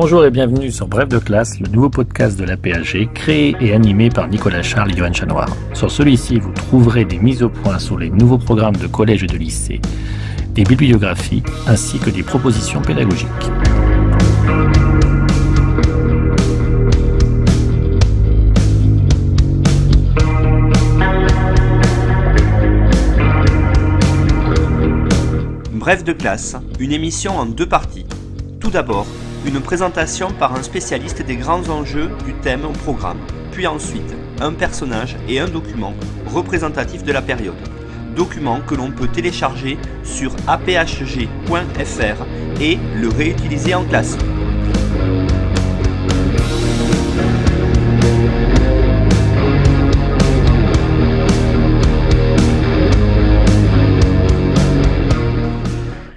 Bonjour et bienvenue sur Bref de classe, le nouveau podcast de l'APHG, créé et animé par Nicolas Charles et Johan Chanoir. Sur celui-ci, vous trouverez des mises au point sur les nouveaux programmes de collège et de lycée, des bibliographies, ainsi que des propositions pédagogiques. Bref de classe, une émission en deux parties. Tout d'abord, une présentation par un spécialiste des grands enjeux du thème au programme, puis ensuite un personnage et un document représentatif de la période. Document que l'on peut télécharger sur aphg.fr et le réutiliser en classe.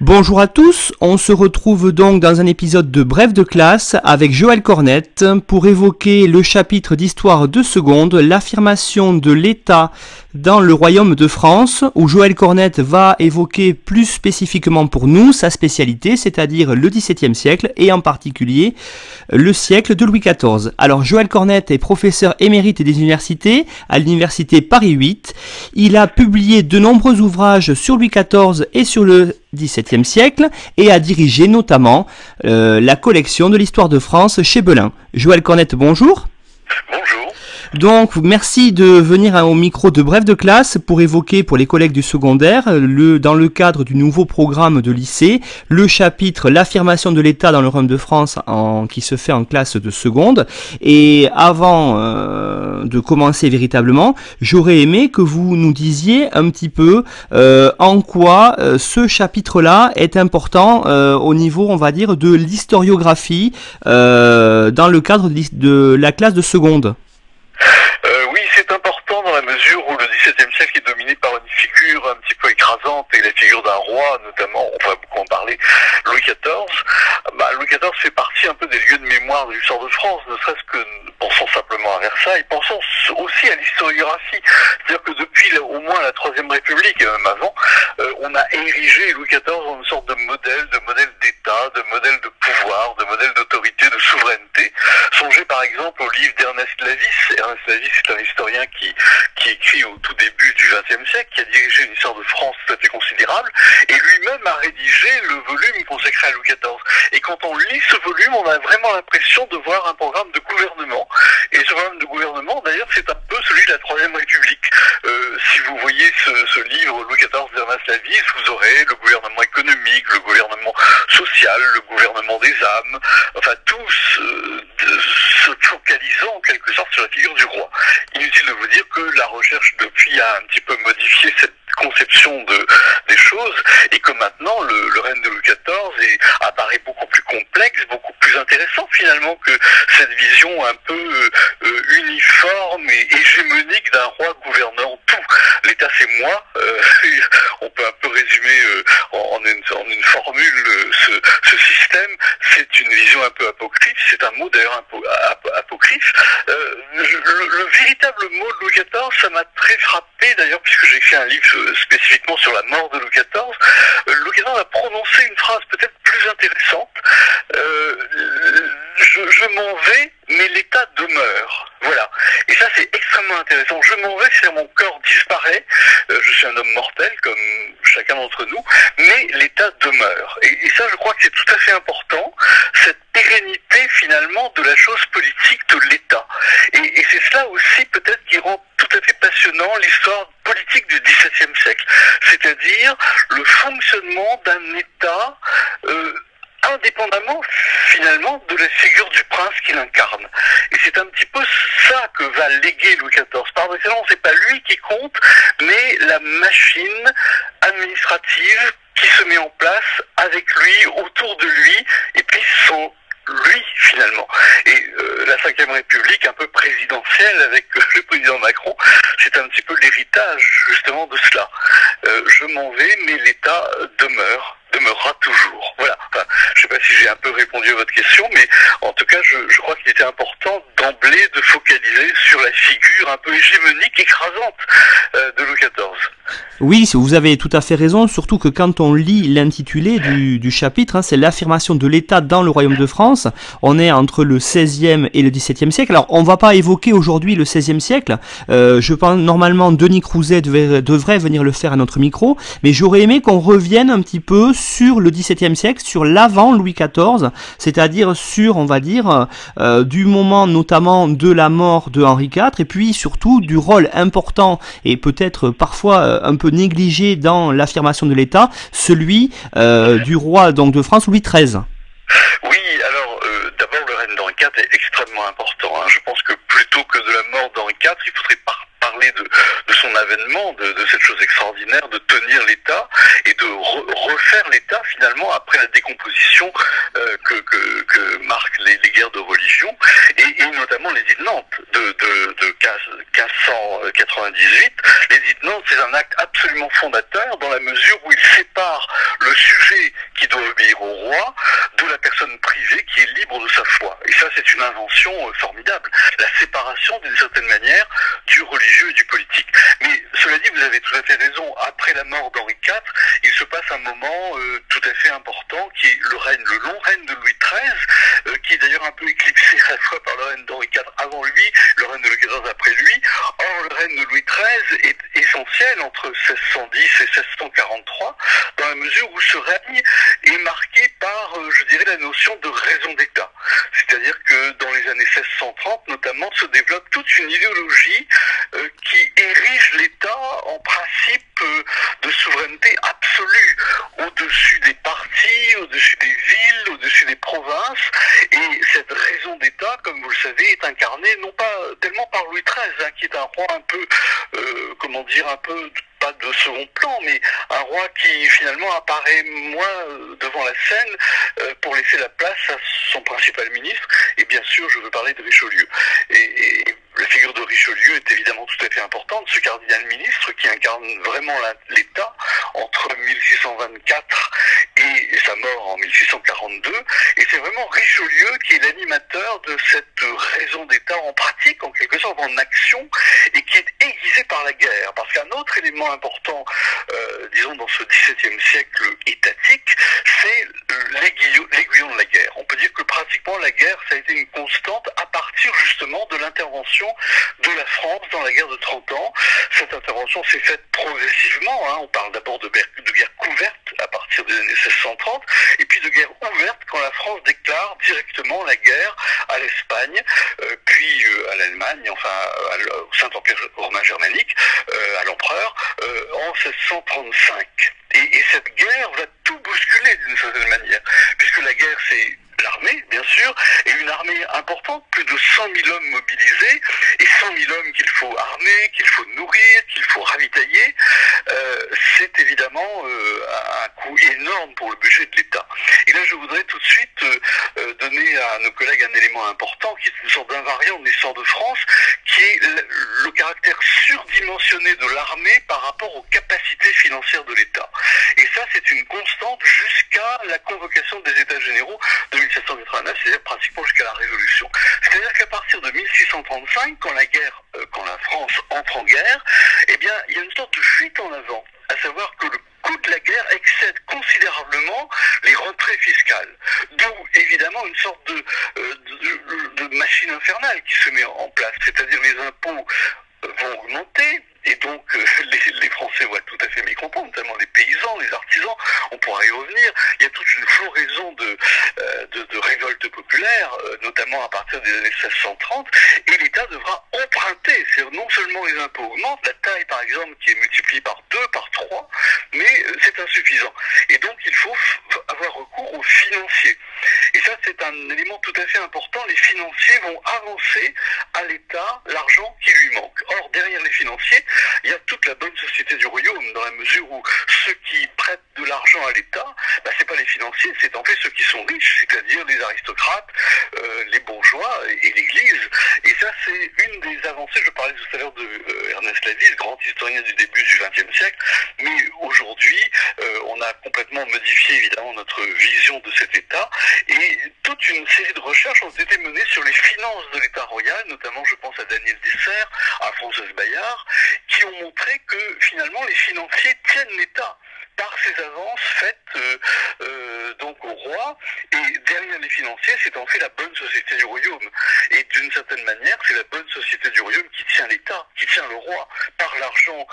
Bonjour à tous, on se retrouve donc dans un épisode de Bref de classe avec Joël Cornette pour évoquer le chapitre d'histoire de seconde, l'affirmation de l'État dans le Royaume de France, où Joël Cornette va évoquer plus spécifiquement pour nous sa spécialité, c'est-à-dire le XVIIe siècle et en particulier le siècle de Louis XIV. Alors Joël Cornette est professeur émérite des universités à l'université Paris 8. Il a publié de nombreux ouvrages sur Louis XIV et sur le XVIIe siècle et a dirigé notamment la collection de l'histoire de France chez Belin. Joël Cornette, bonjour. Bonjour. Donc, merci de venir au micro de Bref de classe pour évoquer pour les collègues du secondaire, dans le cadre du nouveau programme de lycée, le chapitre l'affirmation de l'État dans le Royaume de France qui se fait en classe de seconde. Et avant de commencer véritablement, j'aurais aimé que vous nous disiez un petit peu en quoi ce chapitre-là est important au niveau, on va dire, de l'historiographie dans le cadre de la classe de seconde. Oui, c'est important dans la mesure où le XVIIe siècle est dominé par une figure un petit peu écrasante et la figure d'un roi, notamment, on va beaucoup en parler, Louis XIV. Louis XIV fait partie un peu des lieux de mémoire de l'histoire de France, ne serait-ce que, pensons simplement à Versailles, pensons aussi à l'historiographie. C'est-à-dire que depuis au moins la Troisième République, et même avant, on a érigé Louis XIV en une sorte de modèle d'État, de modèle de pouvoir, de modèle d'autorité, de souveraineté. Songez par exemple au livre d'Ernest Lavis. Ernest Lavis est un historien qui écrit au tout début du XXe siècle, qui a dirigé une histoire de France tout à fait considérable, et lui-même a rédigé le volume consacré à Louis XIV. Et quand on lit ce volume, on a vraiment l'impression de voir un programme de gouvernement. Et ce programme de gouvernement, d'ailleurs, c'est un peu celui de la Troisième République. Si vous voyez ce livre, Louis XIV d'Ernest Lavis, vous aurez le gouvernement économique, le gouvernement social, le gouvernement des âmes, enfin tous se focalisant en quelque sorte sur la figure du roi. Inutile de vous dire que la recherche depuis a un petit peu modifié cette conception des choses et que maintenant le règne de Louis XIV apparaît beaucoup plus complexe, beaucoup plus intéressant finalement que cette vision un peu uniforme et hégémonique d'un roi gouvernant tout. L'État c'est moi, on peut un peu résumer en une formule ce système, c'est une vision un peu apocryphe, c'est un mot d'ailleurs un peu apocryphe. Le véritable mot de Louis XIV, ça m'a très frappé d'ailleurs puisque j'ai écrit un livre spécifiquement sur la mort de Louis XIV. Louis XIV a prononcé une phrase peut-être plus intéressante. Je m'en vais, mais l'État demeure. Voilà. Et ça, c'est extrêmement intéressant. Je m'en vais, c'est-à-dire mon corps disparaît. Je suis un homme mortel, comme chacun d'entre nous, mais l'État demeure. Et ça, je crois que c'est tout à fait important, cette pérennité, finalement, de la chose politique de l'État. Et c'est cela aussi, peut-être, qui rend tout à fait passionnant l'histoire politique du XVIIe siècle. C'est-à-dire le fonctionnement d'un État indépendamment finalement de la figure du prince qu'il incarne. Et c'est un petit peu ça que va léguer Louis XIV. Par excellence, c'est pas lui qui compte, mais la machine administrative qui se met en place avec lui, autour de lui, et puis sans lui finalement. Et la Ve République un peu présidentielle avec le président Macron, c'est un petit peu l'héritage justement de cela. Je m'en vais, mais l'État demeurera toujours. Voilà. Enfin, je ne sais pas si j'ai un peu répondu à votre question, mais en tout cas, je crois qu'il était important d'emblée de focaliser sur la figure un peu hégémonique, écrasante de Louis XIV. Oui, vous avez tout à fait raison, surtout que quand on lit l'intitulé du chapitre, c'est l'affirmation de l'État dans le Royaume de France. On est entre le XVIe et le XVIIe siècle. Alors, on va pas évoquer aujourd'hui le XVIe siècle. Je pense normalement Denis Crouzet devrait venir le faire à notre micro, mais j'aurais aimé qu'on revienne un petit peu sur le XVIIe siècle, sur l'avant Louis XIV, c'est-à-dire sur, on va dire, du moment notamment de la mort de Henri IV, et puis surtout du rôle important et peut-être parfois un peu négligé dans l'affirmation de l'État, celui du roi donc de France Louis XIII. Oui, alors d'abord le règne d'Henri IV est extrêmement important. Je pense que plutôt que de la mort d'Henri IV, il faudrait parler de son avènement, de cette chose extraordinaire de tenir l'État et de refaire l'État finalement après la décomposition que marquent les guerres de religion et notamment l'édit de Nantes de 1598. L'édit de Nantes, c'est un acte absolument fondateur dans la mesure où il sépare le sujet qui doit obéir au roi de la personne privée qui est libre de sa foi. Et ça, c'est une invention formidable. La séparation, d'une certaine manière, du religieux et du politique. Mais cela dit, vous avez tout à fait raison. Après la mort d'Henri IV, il se passe un moment tout à fait important qui est le long règne de Louis XIII, qui est d'ailleurs un peu éclipsé à la fois par le règne d'Henri IV avant lui, le règne de Louis XIV après lui. Or, le règne de Louis XIII est essentiel entre 1610 et 1643, dans la mesure où ce règne est marqué par, je dirais, la notion de raison d'État. C'est-à-dire que dans les années 1630, notamment, se développe toute une idéologie qui érige l'État en principe de souveraineté absolue, au-dessus des partis, au-dessus des villes, au-dessus des provinces. Et cette raison d'État, comme vous le savez, est incarnée non pas tellement par Louis XIII, qui est un roi un peu, un peu pas de second plan, mais un roi qui finalement apparaît moins devant la scène pour laisser la place à son principal ministre. Et bien sûr, je veux parler de Richelieu. Et la figure de Richelieu est évidemment tout à fait importante, ce cardinal ministre qui incarne vraiment l'État entre 1624 et sa mort en 1642. Et c'est vraiment Richelieu qui est l'animateur de cette raison d'État en pratique, en quelque sorte en action, et qui est aiguisé par la guerre. Parce qu'un autre élément important, disons dans ce XVIIe siècle étatique, c'est l'aiguillon de la guerre. On peut dire que pratiquement la guerre, ça a été une constante à partir justement de l'intervention de la France dans la guerre de 30 ans. Cette intervention s'est faite progressivement. On parle d'abord de guerre couverte à partir des années 1630, et puis de guerre ouverte quand la France déclare directement la guerre à l'Espagne, puis à l'Allemagne, au Saint-Empire romain germanique, à l'empereur, en 1635. Et cette guerre va tout bousculer d'une certaine manière, puisque la guerre, c'est l'armée, bien sûr, et une armée importante, plus de 100 000 hommes mobilisés, et 100 000 hommes qu'il faut armer, qu'il faut nourrir, qu'il faut ravitailler, c'est évidemment un coût énorme pour le budget de l'État. Et là, je voudrais tout de suite donner à nos collègues un élément important, qui est une sorte d'invariant de l'histoire de France, qui est le caractère surdimensionné de l'armée par rapport aux capacités financières de l'État. Et ça, c'est une constante jusqu'à la convocation des États généraux de 1789, c'est-à-dire pratiquement jusqu'à la Révolution. C'est-à-dire qu'à partir de 1635, quand la France entre en guerre, eh bien, il y a une sorte de fuite en avant, à savoir que le coût de la guerre excède considérablement les rentrées fiscales. D'où, évidemment, une sorte de machine infernale qui se met en place, c'est-à-dire les impôts vont augmenter, et donc les Français vont être tout à fait mécontents, notamment les paysans, les artisans, on pourra y revenir. Il y a toute une floraison de révoltes populaires, notamment à partir des années 1630, et l'État devra emprunter. C'est-à-dire non seulement les impôts augmentent, la taille par exemple qui est multipliée par 2, par 3, mais c'est insuffisant. Et donc il faut avoir recours aux financiers. Et ça c'est un élément tout à fait important, les financiers vont avancer à l'État l'argent qui lui manque. Or derrière les financiers, il y a toute la bonne société du royaume, dans la mesure où ceux qui prêtent de l'argent à l'État, c'est pas les financiers, c'est en fait ceux qui sont riches, c'est-à-dire les aristocrates, les bourgeois et l'Église. Et ça, c'est une des avancées. Je parlais tout à l'heure de Ernest Lavis, grand historien du début du XXe siècle, mais aujourd'hui, on a complètement modifié évidemment notre vision de cet État, et toute une série de recherches ont été menées sur les finances de l'État royal, notamment je pense à Daniel Dessert, à Françoise Bayard, qui ont ont montré que finalement les financiers tiennent l'État par ces avances faites donc au roi, et derrière les financiers, c'est en fait la bonne société du royaume. Et d'une certaine manière, c'est la bonne société du royaume qui tient l'État, qui tient le roi, par l'argent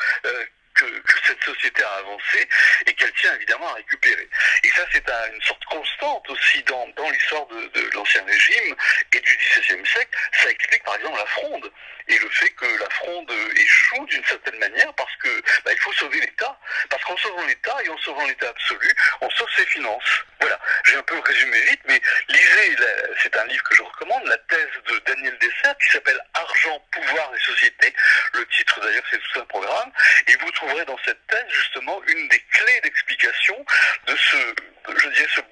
que cette société a avancé et qu'elle tient évidemment à récupérer. Et ça, c'est une sorte constante aussi dans l'histoire de l'Ancien Régime et du XVIIe siècle. Ça explique par exemple la fronde et le fait que la fronde échoue d'une certaine manière parce que il faut sauver l'État. Parce qu'en sauvant l'État et en sauvant l'État absolu, on sauve ses finances. Voilà, j'ai un peu résumé vite, mais lisez, c'est un livre que je recommande, la thèse de Daniel Dessert qui s'appelle Argent, pouvoir et société. Le titre d'ailleurs, c'est tout un programme. Et vous trouverez dans cette thèse justement une des clés d'explication de ce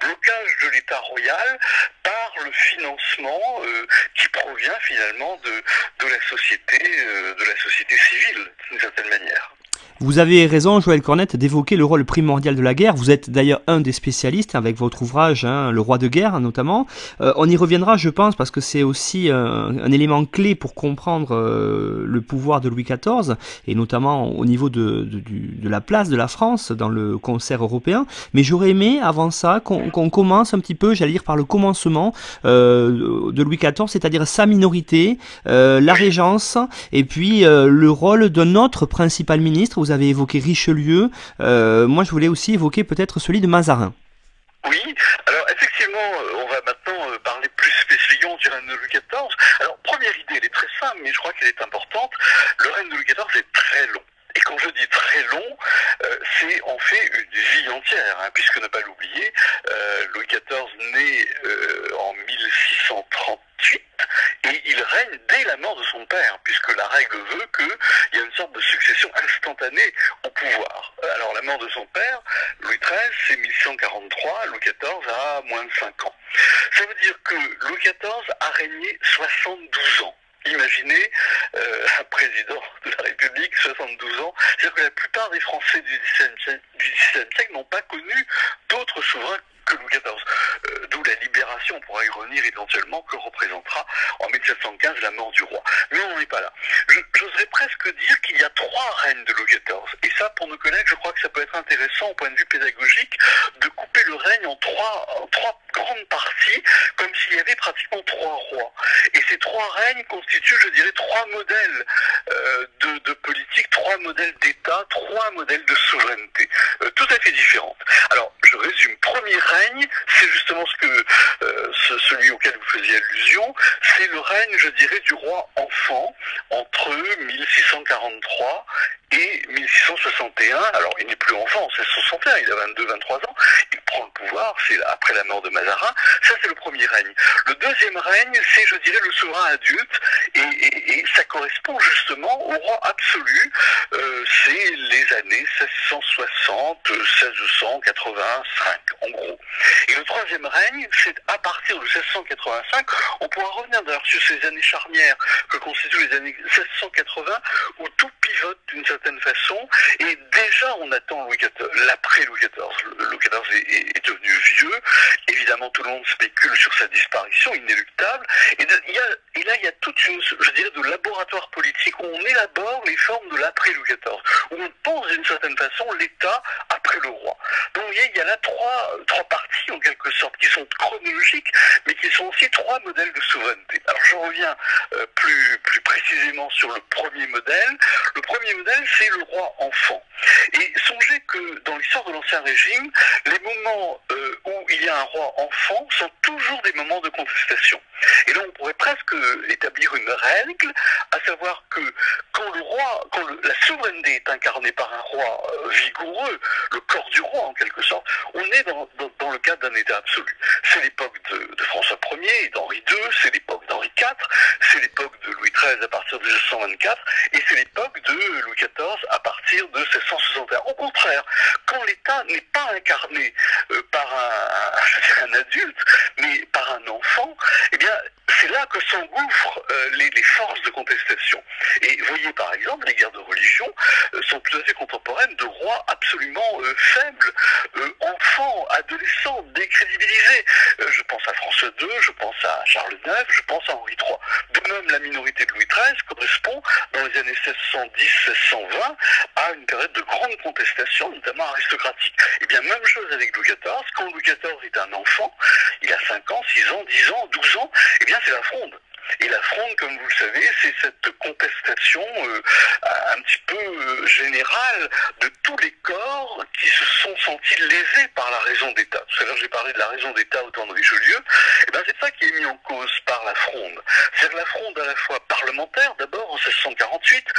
blocage de l'État royal par le financement qui provient finalement de la société civile, d'une certaine manière. Vous avez raison, Joël Cornette, d'évoquer le rôle primordial de la guerre. Vous êtes d'ailleurs un des spécialistes avec votre ouvrage, Le Roi de guerre notamment. On y reviendra, je pense, parce que c'est aussi un élément clé pour comprendre le pouvoir de Louis XIV, et notamment au niveau de la place de la France dans le concert européen. Mais j'aurais aimé, avant ça, qu'on commence un petit peu, j'allais dire, par le commencement de Louis XIV, c'est-à-dire sa minorité, la régence, et puis le rôle d'un autre principal ministre. Vous avez évoqué Richelieu, moi je voulais aussi évoquer peut-être celui de Mazarin. Oui, alors effectivement, on va maintenant parler plus spécifiquement du règne de Louis XIV. Alors première idée, elle est très simple, mais je crois qu'elle est importante. Le règne de Louis XIV est très long. Et quand je dis très long, c'est en fait une vie entière, puisque ne pas l'oublier, Louis XIV naît en 1638 et il règne dès la mort de son père, puisque la règle veut qu'il y a une sorte de succession instantanée au pouvoir. Alors la mort de son père, Louis XIII, c'est 1643, Louis XIV a moins de 5 ans. Ça veut dire que Louis XIV a régné 72 ans. Imaginez un président de la République, 72 ans. C'est-à-dire que la plupart des Français du XVIIe siècle n'ont pas connu d'autres souverains que Louis XIV. D'où la libération, on pourra y revenir éventuellement, que représentera en 1715 la mort du roi. Mais on n'en est pas là. J'oserais presque dire qu'il y a 3 règnes de Louis XIV. Et ça, pour nos collègues, je crois que ça peut être intéressant au point de vue pédagogique de couper le règne en trois grandes parties, comme s'il y avait pratiquement 3 rois. Et ces 3 règnes constituent, je dirais, 3 modèles de politique, 3 modèles d'État, 3 modèles de souveraineté, tout à fait différentes. Alors, je résume. Premier règne, c'est justement celui auquel vous faisiez allusion, c'est le règne, je dirais, du roi enfant entre 1643 et 1661. Alors, il n'est plus enfant, c'est 61, il a 22-23 ans, il prend le pouvoir, c'est après la mort de Mazarin. Ça, c'est le premier règne. Le deuxième règne, c'est, je dirais, le souverain adulte, et ça correspond justement au roi absolu. C'est les années 1660, 1685, en gros. Et le troisième règne, c'est à partir de 1685, on pourra revenir d'ailleurs sur ces années charnières que constituent les années 1680, où tout pivote d'une certaine façon, et déjà on attend Louis XIV, l'après Louis XIV. Louis XIV est devenu vieux, évidemment tout le monde spécule sur sa disparition inéluctable, et là il y a toute une, je dirais, de laboratoire politique où on élabore les formes de l'après Louis XIV, où on pense d'une certaine façon l'État après le roi. Donc vous voyez, il y a là trois parties en quelque sorte qui sont chronologiques, mais qui sont aussi 3 modèles de souveraineté. Alors je reviens plus précisément sur le premier modèle. Le premier modèle, c'est le roi enfant. Et songez que dans l'histoire de l'Ancien Régime, les moments où il y a un roi enfant sont toujours des moments de contestation. Et là, on pourrait presque établir une règle, à savoir que quand la souveraineté est incarnée par un roi vigoureux, le corps du roi en quelque sorte, on est dans le cadre d'un État absolu. C'est l'époque de François Ier et d'Henri II, c'est l'époque d'Henri IV, c'est l'époque de Louis XIII à partir de 1624, et c'est l'époque de Louis XIV à partir de 1661. Au contraire, quand l'État n'est pas incarné par un adulte, mais par un enfant, eh bien, c'est là que s'engouffrent les forces de contestation. Et vous voyez par exemple, les guerres de religion sont tout à fait contemporaines de rois absolument faibles, enfants, adolescents, décrédibilisés. Je pense à François II, je pense à Charles IX, je pense à Henri III. De même, la minorité de Louis XIII correspond, dans les années 1610-1620, à une période de grande contestation, notamment aristocratique. Et bien, même chose avec Louis XIV. Quand Louis XIV est un enfant, il a 5 ans, 6 ans, 10 ans, 12 ans, eh bien, c'est la Fronde. Et la Fronde, comme vous le savez, c'est cette contestation un petit peu générale de tous les corps qui se sont sentis lésés par la raison d'État. Tout à l'heure, j'ai parlé de la raison d'État au temps de Richelieu. Et bien, c'est ça qui est mis en cause par la Fronde. C'est-à-dire la Fronde à la fois parlementaire, d'abord en 1648,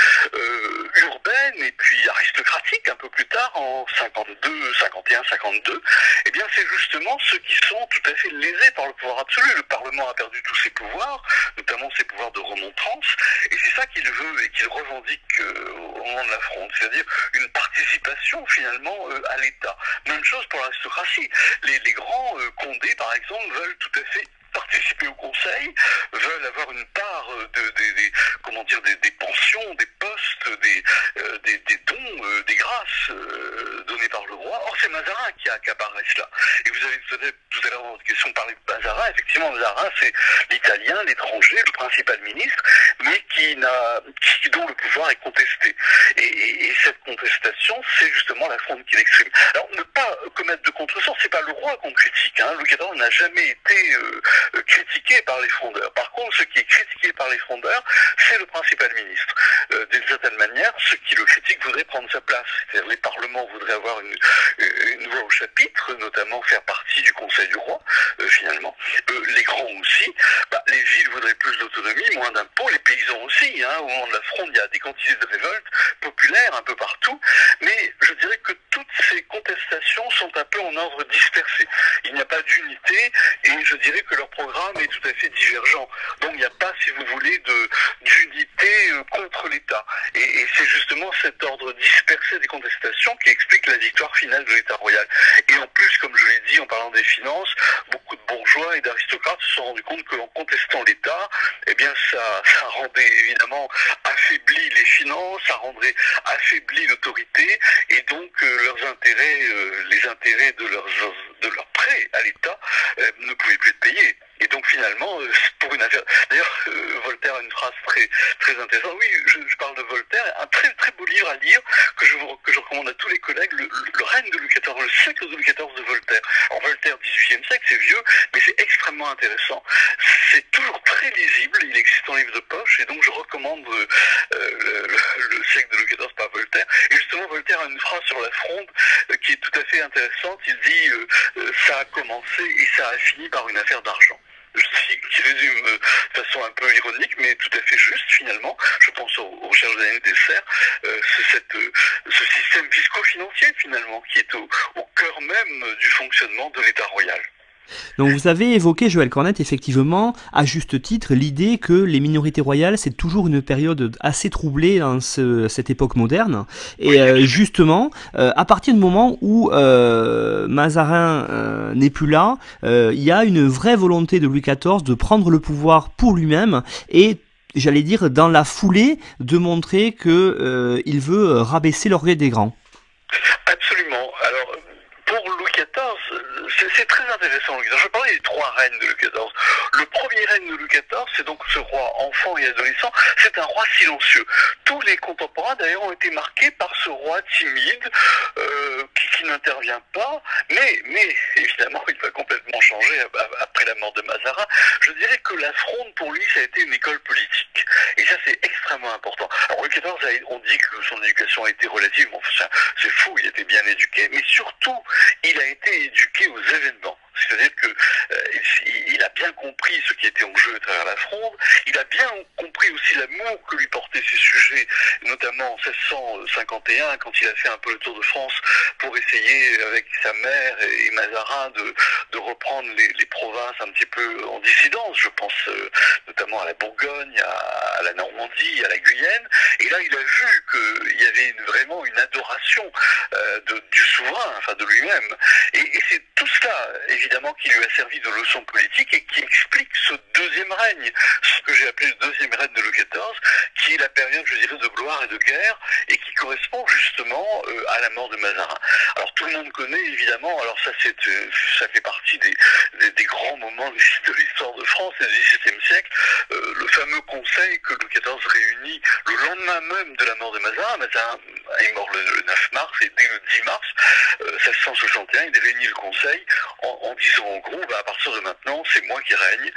urbaine et puis aristocratique un peu plus tard, en 52, 51, 52. Eh bien, c'est justement ceux qui sont tout à fait lésés par le pouvoir absolu. Le Parlement a perdu tous ses pouvoirs, notamment ses pouvoirs de remontrance, et c'est ça qu'il veut et qu'il revendique au moment de la Fronde, c'est-à-dire une participation finalement à l'État. Même chose pour l'aristocratie. Les grands Condés, par exemple, veulent tout à fait participer au conseil, veulent avoir une part des pensions, des postes, des dons, des grâces données par le roi. Or, c'est Mazarin qui accapare cela. Et vous avez tout à l'heure dans votre question parlé de Mazarin. Effectivement, Mazarin, c'est l'Italien, l'étranger, le principal ministre, mais dont le pouvoir est contesté. Et cette contestation, c'est justement la Fronde qui l'exprime. Alors, ne pas commettre de contresens, c'est pas le roi qu'on critique. Louis XIV n'a jamais été critiqué par les frondeurs. Par contre, ce qui est critiqué par les frondeurs, c'est le principal ministre. D'une certaine manière, ceux qui le critiquent voudraient prendre sa place. C'est-à-dire les parlements voudraient avoir une voix au chapitre, notamment faire partie du conseil du roi, finalement. Les grands aussi. Les villes voudraient plus d'autonomie, moins d'impôts. Les paysans aussi. Au moment de la Fronde, il y a des quantités de révoltes populaires un peu partout. Mais je dirais que toutes ces contestations sont un peu en ordre dispersé. Il n'y a pas d'unité et je dirais que leur programme est tout à fait divergent. Donc il n'y a pas, si vous voulez, d'unité contre l'État. Et c'est justement cet ordre dispersé des contestations qui explique la victoire finale de l'État royal. Et en plus, comme je l'ai dit en parlant des finances, beaucoup de bourgeois et d'aristocrates se sont rendus compte qu'en contestant l'État, eh bien ça rendait évidemment affaibli les finances, ça rendrait affaibli l'autorité, et donc leurs intérêts, les intérêts de leurs prêts à l'État ne pouvaient plus être payés. Et donc finalement, pour une affaire... D'ailleurs, Voltaire a une phrase très, très intéressante. Oui, je parle de Voltaire, un très, très beau livre à lire que je recommande à tous les collègues, le règne de Louis XIV, le siècle de Louis XIV de Voltaire. Alors Voltaire, 18e siècle, c'est vieux, mais c'est extrêmement intéressant. C'est toujours très lisible, il existe en livre de poche, et donc je recommande le siècle de Louis XIV par Voltaire. Et justement, Voltaire a une phrase sur la Fronde qui est tout à fait intéressante. Il dit ça a commencé et ça a fini par une affaire d'argent. Qui résume de façon un peu ironique, mais tout à fait juste finalement. Je pense aux recherches d'Anne Dessert, ce système fisco-financier finalement, qui est au cœur même du fonctionnement de l'État royal. Donc vous avez évoqué, Joël Cornette, effectivement, à juste titre, l'idée que les minorités royales, c'est toujours une période assez troublée dans cette époque moderne. Et justement, à partir du moment où Mazarin n'est plus là, il y a une vraie volonté de Louis XIV de prendre le pouvoir pour lui-même et, j'allais dire, dans la foulée, de montrer que il veut rabaisser l'orgueil des grands. Absolument. Alors, pour Louis XIV, c'est très intéressant. Je parlais des 3 règnes de Louis XIV. Le premier règne de Louis XIV, c'est donc ce roi enfant et adolescent. C'est un roi silencieux. Tous les contemporains, d'ailleurs, ont été marqués par ce roi timide qui n'intervient pas. Mais évidemment, il va complètement changer après la mort de Mazarin. Je dirais que la Fronde, pour lui, ça a été une école politique. Et ça, c'est extrêmement important. Alors, Louis XIV, on dit que son éducation a été relative. Bon, c'est fou, il était bien éduqué. Mais surtout, il a été éduqué aux événements. C'est-à-dire qu'il a bien compris ce qui était en jeu à travers la Fronde. Il a bien compris aussi l'amour que lui portaient ces sujets, notamment en 1651, quand il a fait un peu le tour de France pour essayer, avec sa mère et Mazarin, de reprendre les provinces un petit peu en dissidence. Je pense notamment à la Bourgogne, à la Normandie, à la Guyenne. Et là, il a vu qu'il y avait vraiment une adoration du souverain, enfin de lui-même. Et c'est tout cela, évidemment qui lui a servi de leçon politique et qui explique ce deuxième règne, ce que j'ai appelé le deuxième règne de Louis XIV, qui est la période, je dirais, de gloire et de guerre, et qui correspond justement à la mort de Mazarin. Alors tout le monde connaît évidemment, alors ça fait partie des grands moments de l'histoire de France et du XVIIe siècle, le fameux conseil que Louis XIV réunit le lendemain même de la mort de Mazarin. Mazarin est mort le 9 mars, et dès le 10 mars 1661, il réunit le conseil en disant en gros, à partir de maintenant, c'est moi qui règne,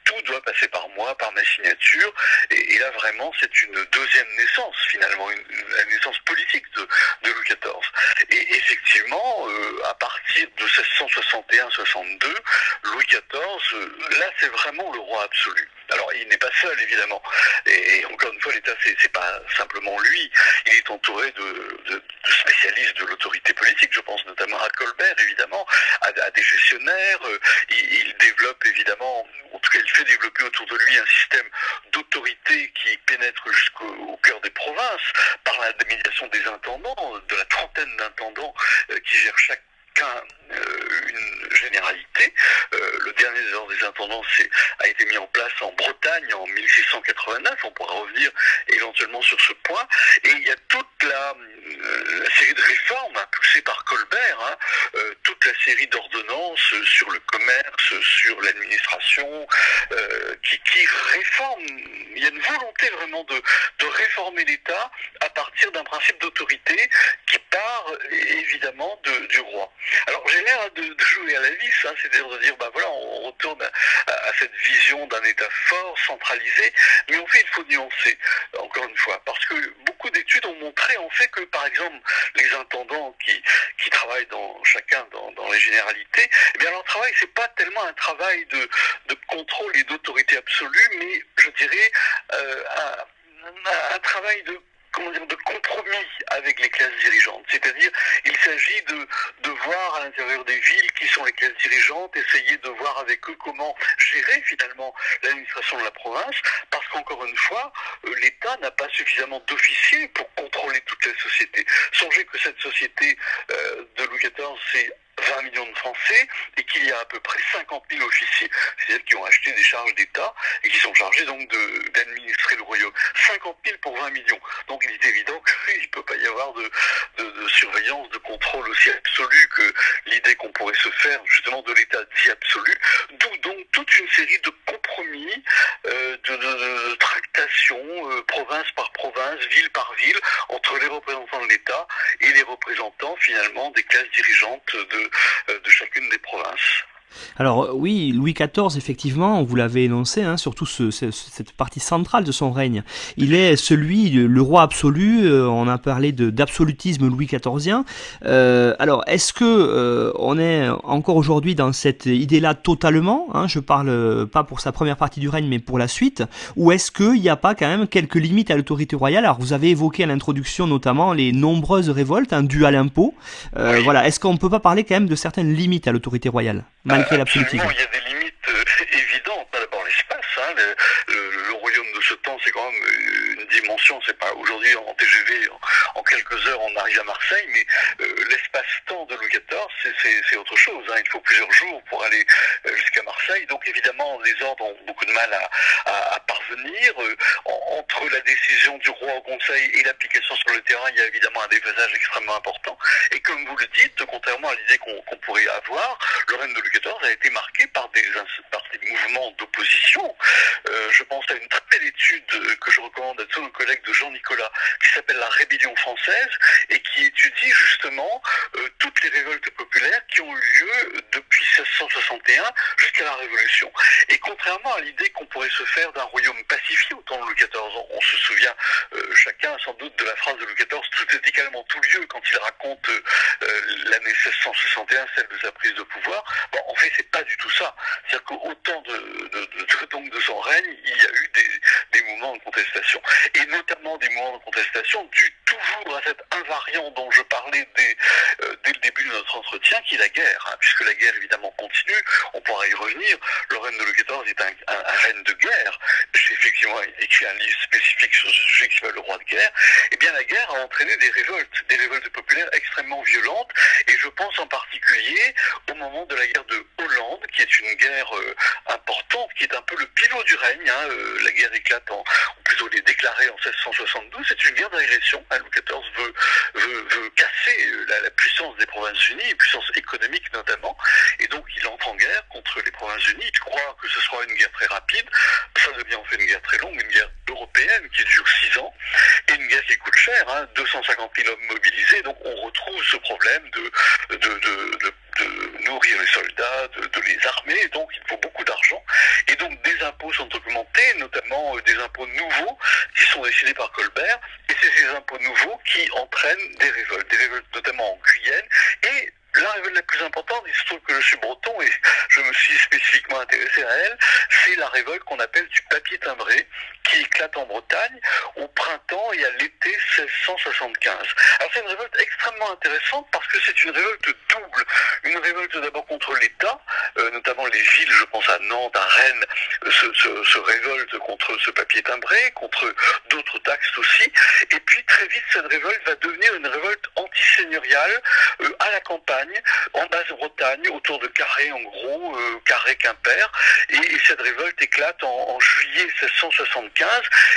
tout doit passer par moi, par ma signature, et là vraiment c'est une deuxième naissance finalement, la naissance politique de Louis XIV. Et effectivement, à partir de 1661-62, Louis XIV, là c'est vraiment le roi absolu. Alors il n'est pas seul évidemment, et encore une fois l'État c'est pas simplement lui, il est entouré de spécialistes de l'autorité politique, je pense notamment à Colbert évidemment, à des gestionnaires, il développe évidemment, en tout cas il fait développer autour de lui un système d'autorité qui pénètre jusqu'au cœur des provinces, par la médiation des intendants, de la trentaine d'intendants qui gèrent chacun une généralité. Le dernier des ordres des intendants a été mis en place en Bretagne en 1689, on pourra revenir éventuellement sur ce point, et il y a toute la série de réformes poussées par Colbert, toute la série d'ordonnances sur le commerce, sur l'administration, qui réforme. Il y a une volonté vraiment de réformer l'État à partir d'un principe d'autorité qui part évidemment du roi. Alors j'ai l'air de jouer à la vis, c'est-à-dire de dire voilà, on retourne à cette vision d'un État fort, centralisé, mais en fait il faut nuancer, encore une fois, parce que beaucoup d'études ont montré en fait que par exemple les intendants qui travaillent chacun dans les généralités, eh bien leur travail c'est pas tellement un travail de contrôle et d'autorité absolue, mais je dirais un travail de compromis avec les classes dirigeantes. C'est-à-dire, il s'agit de voir à l'intérieur des villes qui sont les classes dirigeantes, essayer de voir avec eux comment gérer finalement l'administration de la province, parce qu'encore une fois, l'État n'a pas suffisamment d'officiers pour contrôler toute la société. Songez que cette société de Louis XIV, c'est 20 millions de Français, et qu'il y a à peu près 50 000 officiers, c'est-à-dire qui ont acheté des charges d'État et qui sont chargés donc d'administrer le royaume. 50 000 pour 20 millions. Donc il est évident qu'il ne peut pas y avoir de surveillance, de contrôle aussi absolu que l'idée qu'on pourrait se faire justement de l'État dit absolu. D'où donc toute une série de compromis, de tractations, province par province, ville par ville, entre les représentants de l'État et les représentants finalement des classes dirigeantes de chacune des provinces. Alors oui, Louis XIV, effectivement, vous l'avez énoncé, surtout cette partie centrale de son règne. Il est le roi absolu, on a parlé d'absolutisme Louis XIVien. Alors, est-ce que on est encore aujourd'hui dans cette idée-là totalement, je parle pas pour sa première partie du règne, mais pour la suite, ou est-ce qu'il n'y a pas quand même quelques limites à l'autorité royale? Alors, vous avez évoqué à l'introduction notamment les nombreuses révoltes dues à l'impôt. Oui. Voilà, est-ce qu'on ne peut pas parler quand même de certaines limites à l'autorité royale, malgré l'absolutisme? Il y a des limites évidentes. D'abord l'espace. Le royaume de ce temps, c'est quand même une dimension. C'est pas aujourd'hui en TGV, en quelques heures, on arrive à Marseille, mais l'espace-temps de Louis XIV, c'est autre chose. Il faut plusieurs jours pour aller jusqu'à Marseille. Donc évidemment, les ordres ont beaucoup de mal à parvenir. Entre la décision du roi au Conseil et l'application sur le terrain, il y a évidemment un déphasage extrêmement important. Et comme vous le dites, contrairement à l'idée qu'on pourrait avoir, le règne de Louis XIV a été marqué par des mouvements d'opposition. Je pense à une très belle étude que je recommande à tous nos collègues de Jean Nicolas, qui s'appelle La Rébellion française, et qui étudie justement toutes les révoltes populaires qui ont eu lieu depuis 1661 jusqu'à la Révolution. Et contrairement à l'idée qu'on pourrait se faire d'un royaume pacifié au temps de Louis XIV, on se souvient chacun sans doute de la phrase de Louis XIV, tout est également tout lieu, quand il raconte l'année 1661, celle de sa prise de pouvoir. Bon, en fait, c'est pas du tout ça. C'est-à-dire qu'au temps de son règne, il y a eu des mouvements de contestation. Et notamment des mouvements de contestation dus tout toujours à cet invariant dont je parlais dès le début de notre entretien, qui est la guerre, hein, puisque la guerre évidemment continue, on pourra y revenir. Le règne de Louis XIV est un règne de guerre. J'ai effectivement écrit un livre spécifique sur ce sujet qui s'appelle Le roi de guerre. Eh bien la guerre a entraîné des révoltes populaires extrêmement violentes, et je pense en particulier au moment de la guerre de Hollande, qui est une guerre importante, qui est un peu le pivot du règne, hein. La guerre éclate ou plutôt elle est déclarée en 1672, c'est une guerre d'agression. Louis XIV veut casser la puissance des Provinces-Unies, puissance économique notamment, et donc il entre en guerre contre les Provinces-Unies. Il croit que ce sera une guerre très rapide, ça devient en fait une guerre très longue, une guerre européenne qui dure 6 ans, et une guerre qui coûte cher, hein, 250 000 hommes mobilisés. Donc on retrouve ce problème de nourrir les soldats, de les armer, donc il faut beaucoup d'argent, et donc des impôts sont augmentés, notamment des impôts nouveaux qui sont décidés par Colbert, et c'est ces impôts nouveaux qui entraînent des révoltes notamment en Guyenne, et la révolte la plus importante, il se trouve que je suis breton et je me suis spécifiquement intéressé à elle, c'est la révolte qu'on appelle du papier timbré, qui éclate en Bretagne au printemps et à l'été 1675. Alors c'est une révolte extrêmement intéressante parce que c'est une révolte double. Une révolte d'abord contre l'État, notamment les villes, je pense à Nantes, à Rennes, se révoltent contre ce papier timbré, contre d'autres taxes aussi. Et puis très vite, cette révolte va devenir une révolte antiseigneuriale à la campagne, en Basse-Bretagne, autour de Carhaix en gros, Carhaix-Quimper. Et cette révolte éclate en juillet 1675.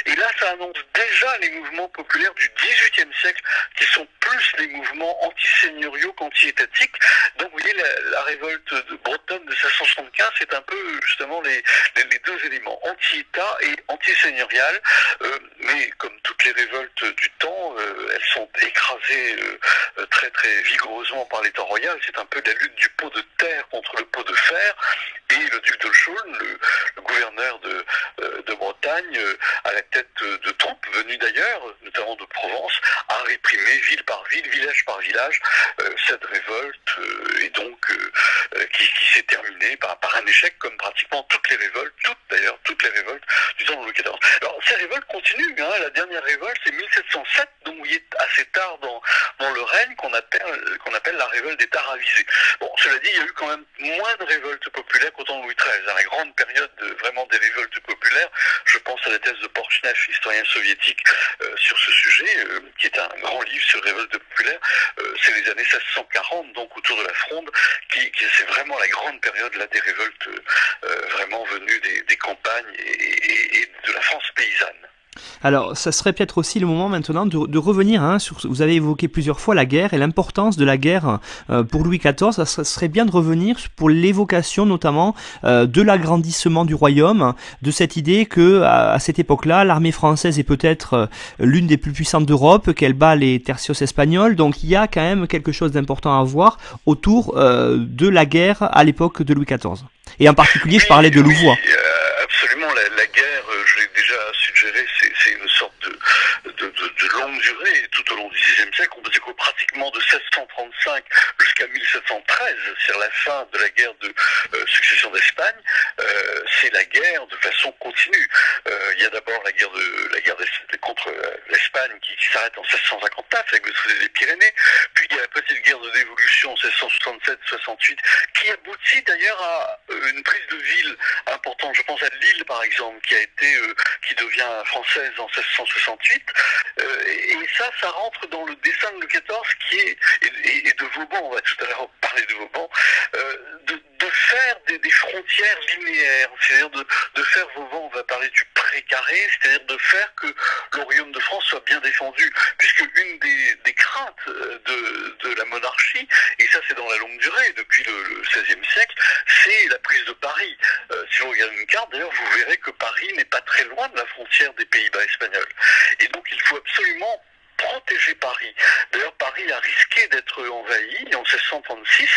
Et là, ça annonce déjà les mouvements populaires du XVIIIe siècle, qui sont plus des mouvements antiseigneuriaux qu'anti-étatiques. Donc, vous voyez, la révolte bretonne de 1675, c'est un peu justement les deux éléments, anti-État et anti-seigneurial. Mais comme toutes les révoltes du temps, elles sont écrasées très très vigoureusement par l'État royal. C'est un peu la lutte du pot de terre contre le pot de fer. Et le duc de Chaulnes, le gouverneur de Bretagne, à la tête de troupes venues d'ailleurs, notamment de Provence, a réprimé ville par ville, village par village, cette révolte, et donc qui s'est terminée par un échec, comme pratiquement toutes les révoltes du temps de Louis XIV. Alors ces révoltes continuent, hein. La dernière révolte c'est 1707, donc vous voyez assez tard dans le règne, qu'on appelle la révolte des Taravisés. Bon, cela dit, il y a eu quand même moins de révoltes populaires qu'au temps de Louis XIII. Dans la grande période vraiment des révoltes populaires, je pense à la thèse de Porchnev, historien soviétique, sur ce sujet, qui est un grand livre sur les révoltes populaires. C'est les années 1640, donc autour de la Fronde, qui c'est vraiment la grande période là des révoltes vraiment venues des campagnes et de la France paysanne. Alors, ça serait peut-être aussi le moment maintenant de revenir sur... Vous avez évoqué plusieurs fois la guerre et l'importance de la guerre pour Louis XIV. Ça serait bien de revenir pour l'évocation notamment de l'agrandissement du royaume, de cette idée que à cette époque-là, l'armée française est peut-être l'une des plus puissantes d'Europe, qu'elle bat les tercios espagnols. Donc, il y a quand même quelque chose d'important à voir autour de la guerre à l'époque de Louis XIV. Et en particulier, je parlais de Louvois. Absolument, la guerre, je l'ai déjà suggéré, c'est une sorte de longue durée tout au long du XVIe siècle. On peut dire que pratiquement de 1635 jusqu'à 1713, c'est la fin de la guerre de succession d'Espagne, c'est la guerre de façon continue. Il y a d'abord la guerre contre l'Espagne qui s'arrête en 1659 avec le traité des Pyrénées, puis il y a la petite guerre de dévolution en 1667-68 qui aboutit d'ailleurs à une prise de ville importante. Je pense à Lille par exemple, qui devient française en 1668, et ça rentre dans le dessin de Louis XIV et de Vauban, on va tout à l'heure parler de Vauban, de faire des frontières linéaires, c'est-à-dire de faire, Vauban, on va parler du précaré, c'est-à-dire de faire que le royaume de France soit bien défendu, puisque une des craintes de la monarchie, et ça c'est dans la longue durée, depuis le XVIe siècle, c'est la prise de Paris. Si vous regardez une carte, d'ailleurs, vous verrez que Paris n'est pas très loin de la frontière des Pays-Bas espagnols. Et donc il faut absolument protéger Paris. D'ailleurs, Paris a risqué d'être envahi. En 1636,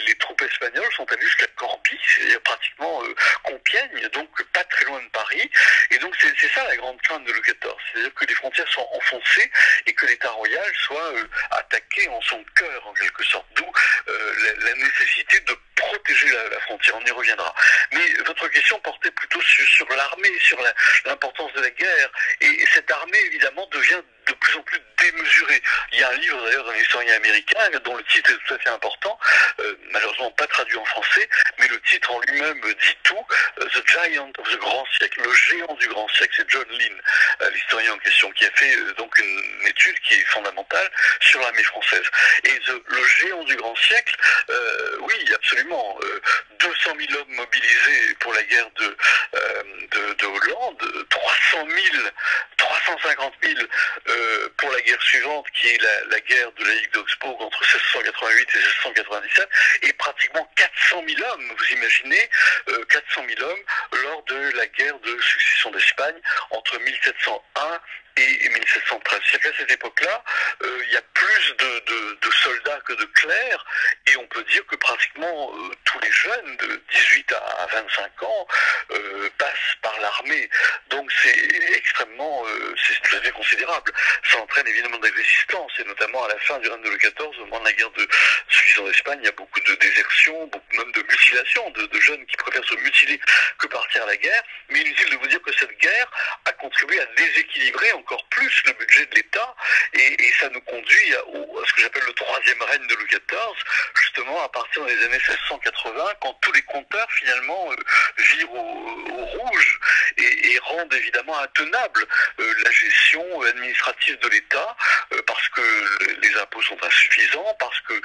les troupes espagnoles sont allées jusqu'à Corbie, c'est-à-dire pratiquement Compiègne, donc pas très loin de Paris. Et donc c'est ça la grande crainte de Louis XIV, c'est-à-dire que les frontières soient enfoncées et que l'État royal soit attaqué en son cœur, en quelque sorte. D'où la nécessité de protéger la frontière, on y reviendra. Mais votre question portait plutôt sur l'armée, sur l'importance de la guerre, et cette armée évidemment devient de plus en plus démesurée. Il y a un livre d'ailleurs d'un historien américain dont le titre est tout à fait important, malheureusement pas traduit en français, mais le titre en lui-même dit tout, The Giant of the Grand Siècle, le géant du grand siècle, c'est John Lynn, l'historien en question, qui a fait donc une étude qui est fondamentale sur l'armée française. Et le géant du grand siècle, oui, absolument, 200 000 hommes mobilisés pour la guerre de Hollande, 350 000 pour la guerre suivante, qui est la guerre de la Ligue d'Augsbourg entre 1688 et 1697, et pratiquement 400 000 hommes, vous imaginez, 400 000 hommes lors de la guerre de succession d'Espagne entre 1701 et 1713. C'est-à-dire qu'à cette époque-là, il y a plus de soldats que de clercs, et on peut dire que pratiquement tous les jeunes de 18 à 25 ans passent par l'armée. Donc c'est extrêmement, c'est tout à fait considérable. Ça entraîne évidemment des résistances, et notamment à la fin du règne de Louis XIV, au moment de la guerre de succession d'Espagne, il y a beaucoup de désertions, beaucoup même de mutilations, de jeunes qui préfèrent se mutiler que partir à la guerre. Mais inutile de vous dire que cette guerre a contribué à déséquilibrer encore plus le budget de l'État, et ça nous conduit à ce que j'appelle le troisième règne de Louis XIV, justement à partir des années 1680, quand tous les compteurs finalement virent au rouge et rendent évidemment intenable la gestion administrative de l'État, parce que les impôts sont insuffisants, parce que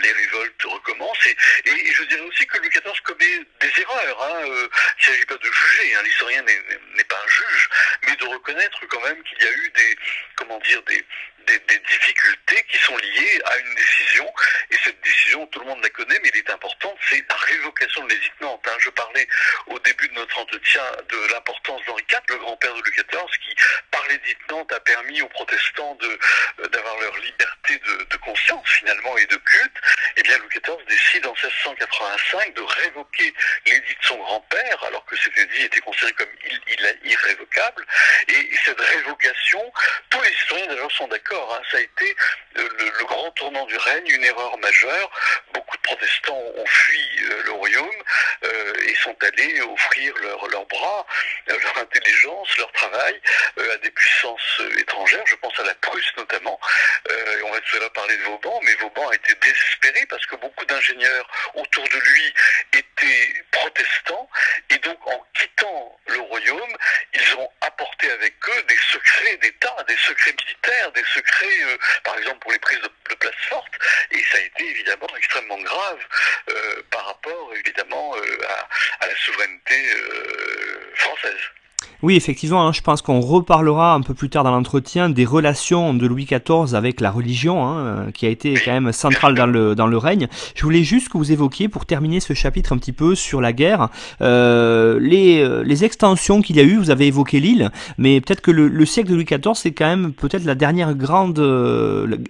les révoltes recommencent, et je dirais aussi que Louis XIV commet des erreurs. Il ne s'agit pas de juger, l'historien n'est pas un juge, mais de reconnaître quand même qu'il y a eu des difficultés qui sont liées à une décision, et cette décision, tout le monde la connaît, mais elle est importante, c'est la révocation de l'édit de Nantes. Je parlais au début de notre entretien de l'importance d'Henri IV, le grand-père de Louis XIV, qui, par l'édit de Nantes, a permis aux protestants d'avoir leur liberté de conscience, finalement, et de culte. Eh bien, Louis XIV décide en 1685 de révoquer l'édit de son grand-père, alors que cet édit était considéré comme irrévocable, et cette révocation, tous les historiens d'ailleurs sont d'accord, ça a été le grand tournant du règne, une erreur majeure. Beaucoup de protestants ont fui le royaume et sont allés offrir leurs bras, leur intelligence, leur travail à des puissances étrangères. Je pense à la Prusse notamment. Et on va tout à l'heure parler de Vauban, mais Vauban a été désespéré parce que beaucoup d'ingénieurs autour de lui étaient protestants, et donc en quittant le royaume, ils ont apporté avec eux des secrets d'État, des secrets militaires, des secrets, par exemple pour les prises de places fortes, et ça a été évidemment extrêmement grave par rapport évidemment à la souveraineté française. Oui, effectivement, je pense qu'on reparlera un peu plus tard dans l'entretien des relations de Louis XIV avec la religion, qui a été quand même centrale dans le règne. Je voulais juste que vous évoquiez, pour terminer ce chapitre un petit peu sur la guerre, les extensions qu'il y a eu. Vous avez évoqué l'île, mais peut-être que le siècle de Louis XIV, c'est quand même peut-être la dernière grande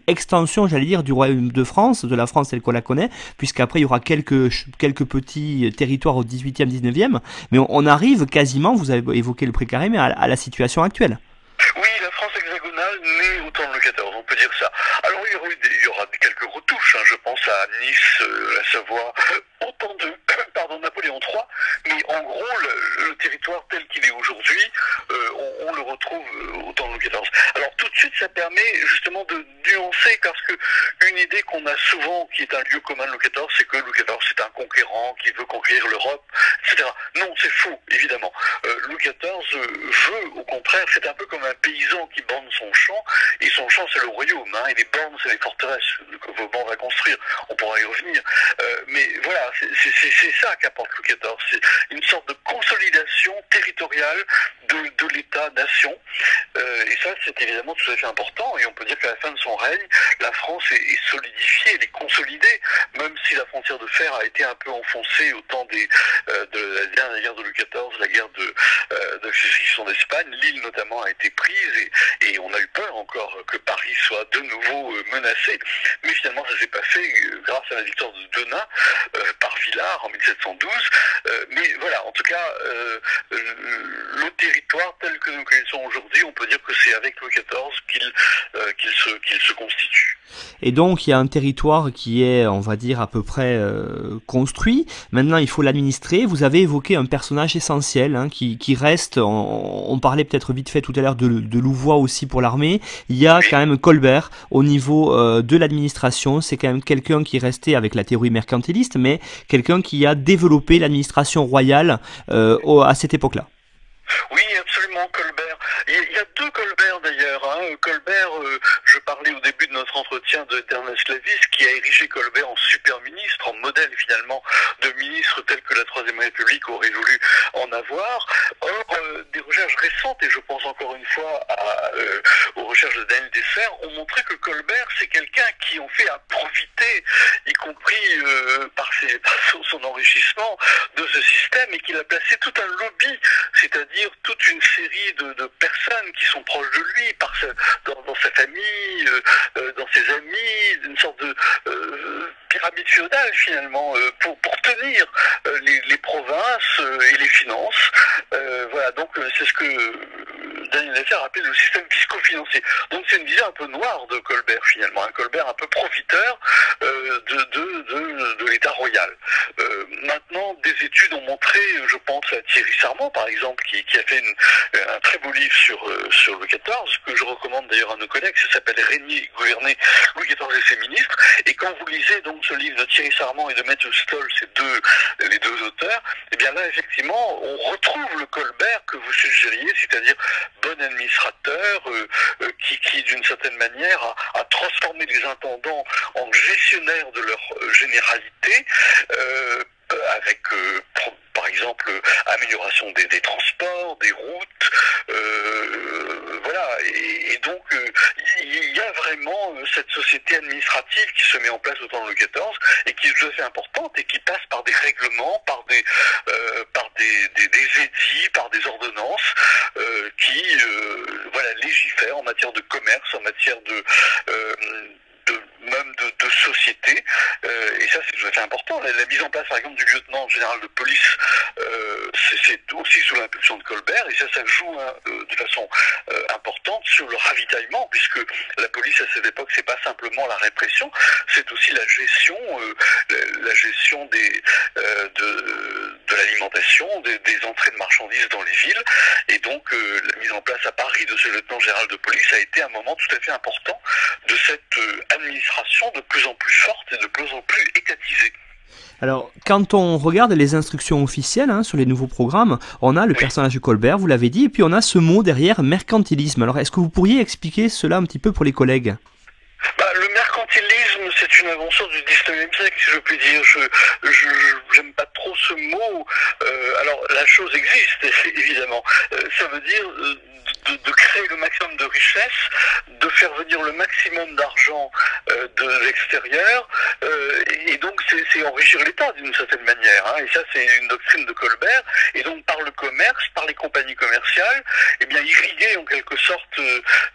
extension, j'allais dire, du royaume de France, de la France telle qu'on la connaît, puisqu'après il y aura quelques petits territoires au 18e, 19e, mais on arrive quasiment, vous avez évoqué le précaré, mais à la situation actuelle. Oui, la France hexagonale naît au temps de Louis XIV, on peut dire ça. Alors il y aura quelques retouches, je pense à Nice, la Savoie, au temps de Napoléon III, mais en gros le territoire tel qu'il est aujourd'hui, on le retrouve au temps de Louis XIV. Alors tout de suite ça permet justement de nuancer, parce que une idée qu'on a souvent, qui est un lieu commun de Louis XIV, c'est que Louis XIV c'est un conquérant qui veut conquérir l'Europe, etc. Non, c'est faux, évidemment. Louis XIV veut, au contraire, c'est un peu comme un paysan qui borne son champ, et son champ c'est le royaume, et les bornes c'est les forteresses que Vauban va construire, on pourra y revenir. Mais voilà, c'est ça qu'apporte Louis XIV, c'est une sorte de consolidation territoriale de l'État-nation, et ça c'est évidemment tout à fait important, et on peut dire qu'à la fin de son règne, la France est solidifiée, elle est consolidée, même si la frontière de fer a été un peu enfoncée au temps de la dernière guerre de Louis XIV, la guerre de succession d'Espagne. L'île notamment a été prise, et on a eu peur encore que Paris soit de nouveau menacé, mais finalement ça s'est pas fait grâce à la victoire de Denain par Villars en 1712, mais voilà, en tout cas le territoire tel que nous connaissons aujourd'hui, on peut dire que c'est avec Louis XIV qu'il se constitue. Et donc il y a un territoire qui est, on va dire, à peu près construit. Maintenant il faut l'administrer. Vous avez évoqué un personnage essentiel qui reste, on parlait peut-être vite fait tout à l'heure de Louvois aussi pour l'armée. Il y a quand même Colbert au niveau de l'administration. C'est quand même quelqu'un qui est resté avec la théorie mercantiliste, mais quelqu'un qui a développé l'administration royale à cette époque-là. Oui, absolument, Colbert. Il y a deux Colbert d'ailleurs. Colbert, je parlais au début de notre entretien d'Ernest Lavis, qui a érigé Colbert en super ministre, en modèle finalement de ministre tel que la Troisième République aurait voulu en avoir. Or, des recherches récentes, et je pense encore une fois aux recherches de Daniel Desser, ont montré que Colbert, c'est quelqu'un qui en fait a profité, y compris par son enrichissement, de ce système, et qu'il a placé tout un lobby, c'est-à-dire toute une série de personnes qui sont proches de lui, dans sa famille, dans ses amis, une sorte de pyramide féodale finalement, pour tenir les provinces et les finances. Voilà, donc c'est ce que Daniel Desser appelait le système fisco-financier. Donc c'est une vision un peu noire de Colbert finalement, un Colbert un peu profiteur de l'État royal. Maintenant, des études ont montré, je pense à Thierry Sarment par exemple, qui a fait un très beau livre sur Louis XIV, que je recommande d'ailleurs à nos collègues, ça s'appelle Régner, gouverner Louis XIV et ses ministres. Et quand vous lisez donc ce livre de Thierry Sarment et de Mathieu Stoll, les deux auteurs, et bien là effectivement on retrouve le Colbert que vous suggériez, c'est-à-dire bon administrateur, qui d'une certaine manière a transformé les intendants en gestionnaires de leur généralité, avec par exemple amélioration des transports, des routes, voilà, et donc il y a vraiment cette société administrative qui se met en place au temps de Louis XIV et qui est tout à fait importante et qui passe par des règlements, par des édits, par des ordonnances qui voilà, légifèrent en matière de commerce, en matière même de société, et ça c'est tout à fait important. La mise en place par exemple du lieutenant général de police, c'est aussi sous l'impulsion de Colbert, et ça joue de façon importante sur le ravitaillement, puisque la police à cette époque c'est pas simplement la répression, c'est aussi la gestion de l'alimentation, des entrées de marchandises dans les villes, et donc la mise en place à Paris de ce lieutenant général de police a été un moment tout à fait important de cette administration de plus en plus forte et de plus en plus étatisée. Alors, quand on regarde les instructions officielles sur les nouveaux programmes, on a le personnage de Colbert, vous l'avez dit, et puis on a ce mot derrière, mercantilisme. Alors, est-ce que vous pourriez expliquer cela un petit peu pour les collègues ? Le mercantilisme, c'est une invention du 19e siècle, si je puis dire. J'aime pas trop ce mot. Alors, la chose existe, évidemment. Ça veut dire de créer le maximum de richesse, de faire venir le maximum d'argent de l'extérieur, et donc c'est enrichir l'État d'une certaine manière. Et ça, c'est une doctrine de Colbert. Et donc, par le commerce, par les compagnies commerciales, eh bien, irriguer en quelque sorte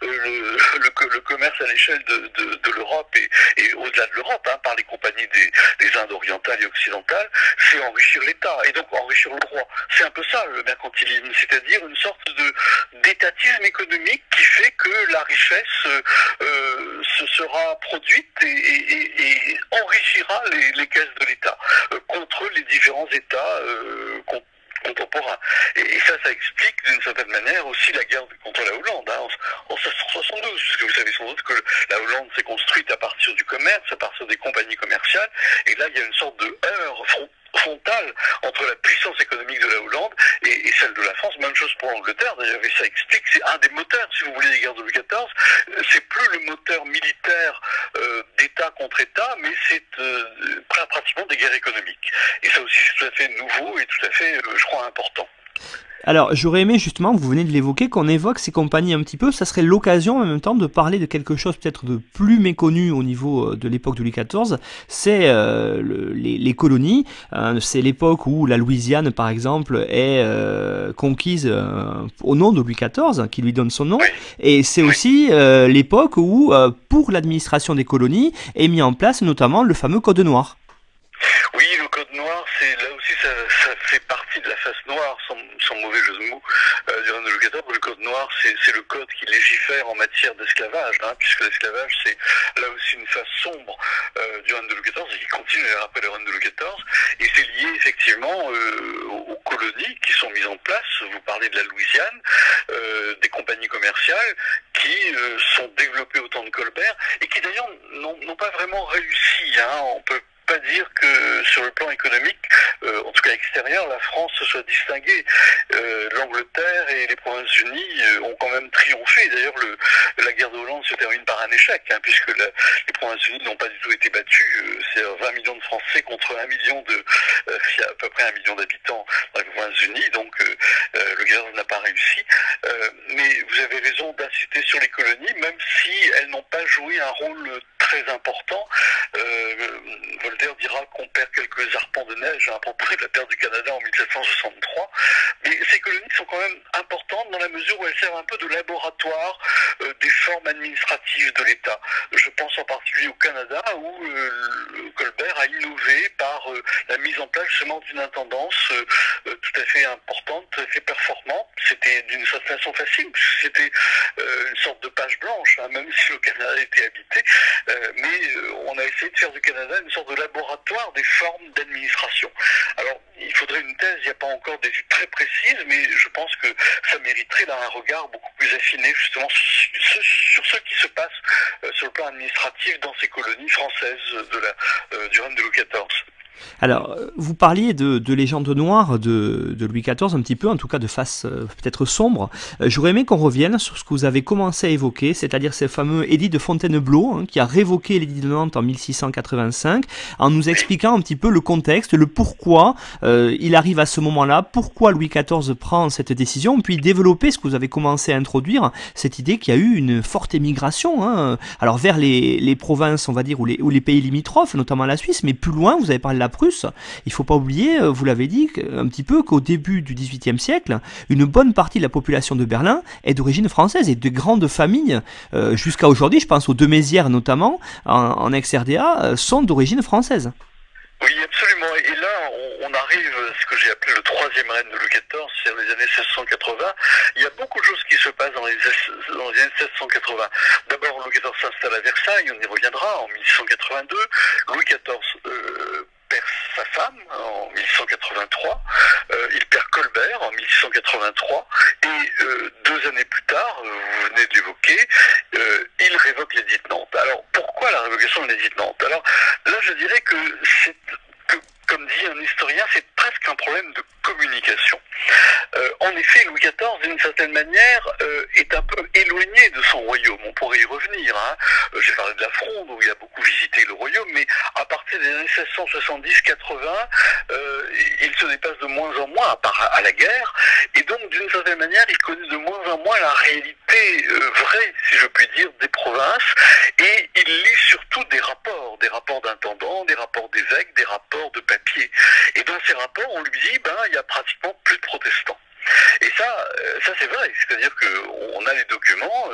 le commerce à l'échelle de l'Europe et au-delà de l'Europe, par les compagnies des Indes orientales et occidentales, c'est enrichir l'État et donc enrichir le roi. C'est un peu ça le mercantilisme, c'est-à-dire une sorte d'étatisme économique qui fait que la richesse se sera produite et enrichira les caisses de l'État contre les différents États contemporain. Et ça explique d'une certaine manière aussi la guerre contre la Hollande, en 1772, puisque vous savez sans doute que la Hollande s'est construite à partir du commerce, à partir des compagnies commerciales, et là il y a une sorte de heurt frontale entre la puissance économique de la Hollande et celle de la France. Même chose pour l'Angleterre, d'ailleurs, et ça explique, c'est un des moteurs, si vous voulez, des guerres de Louis XIV, c'est plus le moteur militaire d'État contre État, mais c'est pratiquement des guerres économiques. Et ça aussi, c'est tout à fait nouveau et tout à fait, je crois, important. Alors, j'aurais aimé justement, vous venez de l'évoquer, qu'on évoque ces compagnies un petit peu. Ça serait l'occasion en même temps de parler de quelque chose peut-être de plus méconnu au niveau de l'époque de Louis XIV. C'est les colonies. C'est l'époque où la Louisiane, par exemple, est conquise au nom de Louis XIV, qui lui donne son nom. Et c'est aussi l'époque où, pour l'administration des colonies, est mis en place notamment le fameux Code noir. Oui, le Code noir, noir, c'est là aussi ça fait partie de la face noire, sans mauvais jeu de mots, du règne de Louis XIV. Le code noir, c'est le code qui légifère en matière d'esclavage, puisque l'esclavage, c'est là aussi une face sombre du règne de Louis XIV, et qui continue après le règne de Louis XIV, et c'est lié effectivement aux colonies qui sont mises en place. Vous parlez de la Louisiane, des compagnies commerciales qui sont développées au temps de Colbert, et qui d'ailleurs n'ont pas vraiment réussi. On peut pas dire que sur le plan économique, en tout cas extérieur, la France se soit distinguée. L'Angleterre et les Provinces-Unies ont quand même triomphé. D'ailleurs, la guerre de Hollande se termine par un échec, puisque les Provinces-Unies n'ont pas du tout été battues. C'est 20 millions de Français contre 1 million il y a à peu près 1 million d'habitants dans les Provinces-Unies, donc le guerre n'a pas réussi. Mais vous avez raison d'insister sur les colonies, même si elles n'ont pas joué un rôle très important. Voltaire dira qu'on perd quelques arpents de neige à propos de la perte du Canada en 1763, mais ces colonies sont quand même importantes dans la mesure où elles servent un peu de laboratoire des formes administratives de l'État. Je pense en particulier au Canada où Colbert a innové par la mise en place justement d'une intendance tout à fait importante, tout à fait performante. C'était d'une certaine façon facile, puisque c'était une sorte de page blanche, même si le Canada était habité, mais on a essayé de faire du Canada une sorte de laboratoire des formes d'administration. Alors, il faudrait une thèse, il n'y a pas encore d'études très précises, mais je pense que ça mériterait là un regard beaucoup plus affiné justement sur ce qui se passe sur le plan administratif dans ces colonies françaises du règne de Louis XIV. Alors, vous parliez de légende noire de Louis XIV, un petit peu, en tout cas de face peut-être sombre. J'aurais aimé qu'on revienne sur ce que vous avez commencé à évoquer, c'est-à-dire ce fameux édit de Fontainebleau, qui a révoqué l'édit de Nantes en 1685, en nous expliquant un petit peu le contexte, le pourquoi il arrive à ce moment-là, pourquoi Louis XIV prend cette décision, puis développer ce que vous avez commencé à introduire, cette idée qu'il y a eu une forte émigration, alors vers les provinces, on va dire, ou les pays limitrophes, notamment la Suisse, mais plus loin, vous avez parlé de la Prusse. Il ne faut pas oublier, vous l'avez dit, un petit peu qu'au début du XVIIIe siècle, une bonne partie de la population de Berlin est d'origine française et de grandes familles, jusqu'à aujourd'hui, je pense aux deux Mézières notamment, en ex-RDA, sont d'origine française. Oui, absolument. Et là, on arrive à ce que j'ai appelé le troisième règne de Louis XIV, c'est les années 1680. Il y a beaucoup de choses qui se passent dans les années 1680. D'abord, Louis XIV s'installe à Versailles, on y reviendra, en 1682. Louis XIV perd sa femme en 1683, il perd Colbert en 1683, et 2 années plus tard, vous venez d'évoquer, il révoque l'édit de Nantes. Alors, pourquoi la révocation de l'édit de Nantes? Alors, là, je dirais que comme dit un historien, c'est presque un problème de communication. En effet, Louis XIV, d'une certaine manière, est un peu éloigné de son royaume. On pourrait y revenir. J'ai parlé de la Fronde, où il a beaucoup visité le royaume, mais à partir des années 1670-80, il se dépasse de moins en moins, à part à la guerre, et donc, d'une certaine manière, il connaît de moins en moins la réalité vraie, si je puis dire, des provinces, et il lit surtout des rapports d'intendants, des rapports d'évêques, des rapports de papier. Et dans ces rapports, on lui dit, il y a pratiquement plus de protestants. Et ça c'est vrai, c'est-à-dire qu'on a les documents,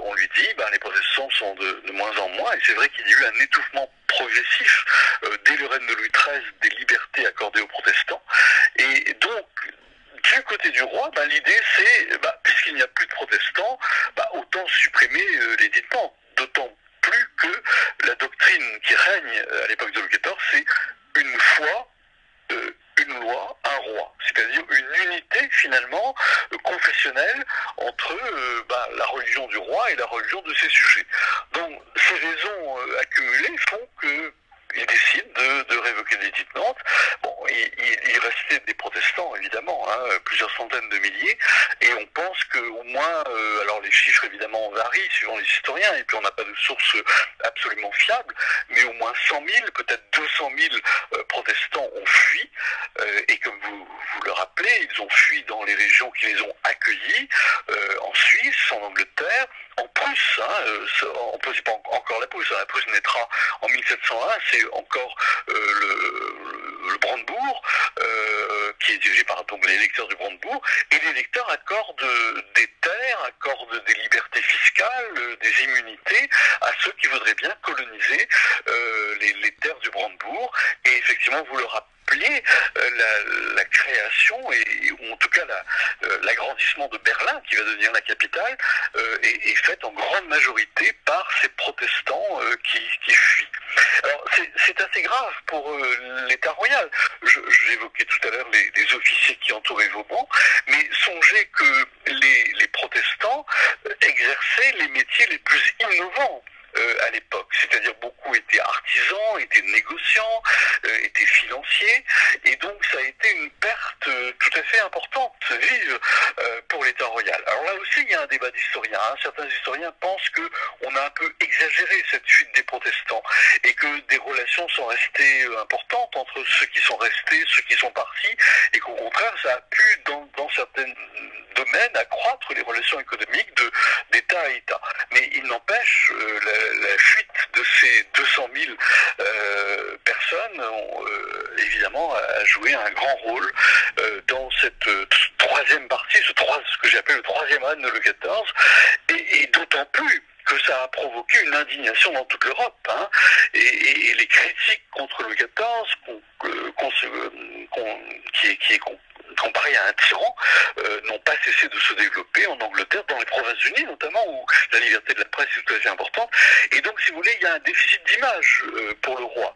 on lui dit, les protestants sont de moins en moins, et c'est vrai qu'il y a eu un étouffement progressif dès le règne de Louis XIII des libertés accordées aux protestants. Et donc, du côté du roi, l'idée c'est, puisqu'il n'y a plus de protestants, autant supprimer l'édit de Nantes, d'autant plus que la doctrine qui règne à l'époque de Louis XIV, c'est une foi, une loi, un roi, c'est-à-dire une unité finalement confessionnelle entre la religion du roi et la religion de ses sujets. Donc ces raisons accumulées font que il décide de révoquer l'édit de Nantes. Bon, il restait des protestants, évidemment, plusieurs centaines de milliers, et on pense qu'au moins, alors les chiffres évidemment varient suivant les historiens, et puis on n'a pas de source absolument fiable, mais au moins 100 000, peut-être 200 000 protestants ont fui, et comme vous le rappelez, ils ont fui dans les régions qui les ont accueillis, en Suisse, en Angleterre, en Prusse, c'est pas encore la Prusse naîtra en 1701, c'est encore le Brandebourg, qui est dirigé par donc les électeurs du Brandebourg, et les électeurs accordent des terres, accordent des libertés fiscales, des immunités à ceux qui voudraient bien coloniser les terres du Brandebourg, et effectivement, vous le rappelez, la création, ou en tout cas l'agrandissement de Berlin, qui va devenir la capitale, est faite en grande majorité par ces protestants qui fuient. Alors c'est assez grave pour l'État royal. J'évoquais tout à l'heure les officiers qui entouraient Vauban, mais songez que les protestants exerçaient les métiers les plus innovants à l'époque, c'est-à-dire beaucoup étaient artisans, étaient négociants, étaient financiers, et donc ça a été une perte tout à fait importante, vive, pour l'État royal. Alors là aussi, il y a un débat d'historiens. Certains historiens pensent qu'on a un peu exagéré cette fuite des protestants, et que des relations sont restées importantes entre ceux qui sont restés, ceux qui sont partis, et qu'au contraire, ça a pu, dans certains domaines, accroître les relations économiques d'État à État. Mais il n'empêche, la fuite de ces 200 000 personnes évidemment a joué un grand rôle dans cette troisième partie, ce que j'appelle le troisième règne de Louis XIV, et d'autant plus que ça a provoqué une indignation dans toute l'Europe, et les critiques contre Louis XIV, qui est comparé à un tyran, n'ont pas cessé de se développer en Angleterre, dans les Provinces-Unies notamment, où la liberté de la presse est tout à fait importante. Et donc, si vous voulez, il y a un déficit d'image pour le roi.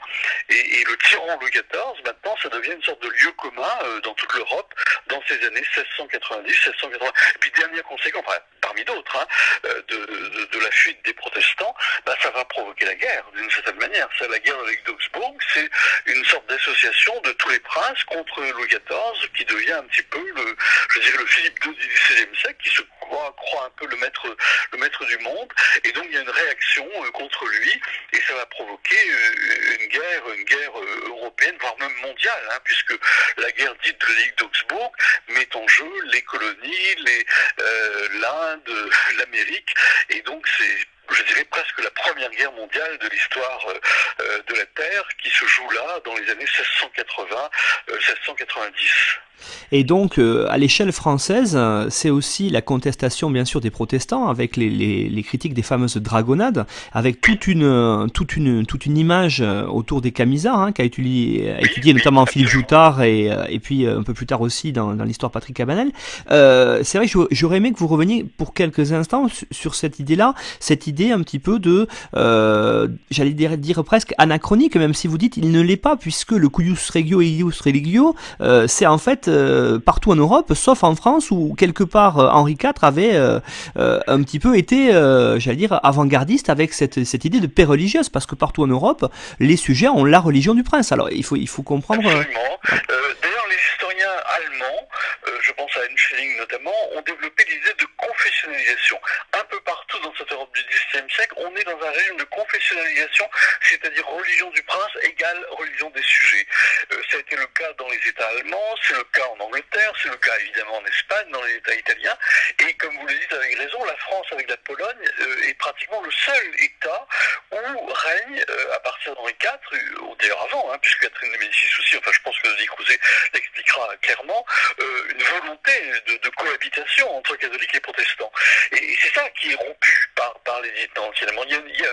Et le tyran Louis XIV, maintenant, ça devient une sorte de lieu commun dans toute l'Europe, dans ces années 1690, 1680. Et puis, dernière conséquence, parmi d'autres, de la fuite des protestants, ça va provoquer la guerre, d'une certaine manière. La guerre avec d'Augsbourg, c'est une sorte d'association de tous les princes contre Louis XIV, qui devient un petit peu le Philippe II du XVIe siècle, qui se croit un peu le maître du monde, et donc il y a une réaction contre lui, et ça va provoquer une guerre européenne, voire même mondiale, puisque la guerre dite de la Ligue d'Augsbourg met en jeu les colonies, l'Inde, l'Amérique, et donc c'est, je dirais, presque la première guerre mondiale de l'histoire de la Terre qui se joue là dans les années 1680-1690. Et donc, à l'échelle française, c'est aussi la contestation, bien sûr, des protestants, avec les critiques des fameuses dragonnades, avec toute une image autour des camisards, qu'a étudié notamment Philippe Joutard, et puis un peu plus tard aussi dans l'histoire Patrick Cabanel. C'est vrai que j'aurais aimé que vous reveniez pour quelques instants sur cette idée-là, cette idée un petit peu de, j'allais dire presque anachronique, même si vous dites il ne l'est pas, puisque le cuius regio et ius religio, c'est en fait partout en Europe, sauf en France, où quelque part Henri IV avait un petit peu été, j'allais dire, avant-gardiste avec cette idée de paix religieuse, parce que partout en Europe, les sujets ont la religion du prince. Alors il faut comprendre. Absolument. D'ailleurs, les historiens allemands, je pense à Henschelling notamment, ont développé l'idée de confessionnalisation. Un peu partout dans cette Europe du XVIIe siècle, on est dans un régime de confessionnalisation, c'est-à-dire religion du prince égale religion des sujets. Ça a été le cas dans les États allemands, c'est le cas en Angleterre, c'est le cas évidemment en Espagne, dans les États italiens, et comme vous le dites avec raison, la France avec la Pologne est pratiquement le seul État où règne, à partir d'Henri IV, ou d'ailleurs avant, puisque Catherine de Médicis aussi, enfin je pense que Di Crouzet l'expliquera clairement, une volonté de cohabitation entre catholiques et protestants. Et c'est ça qui est rompu par l'éditement, finalement,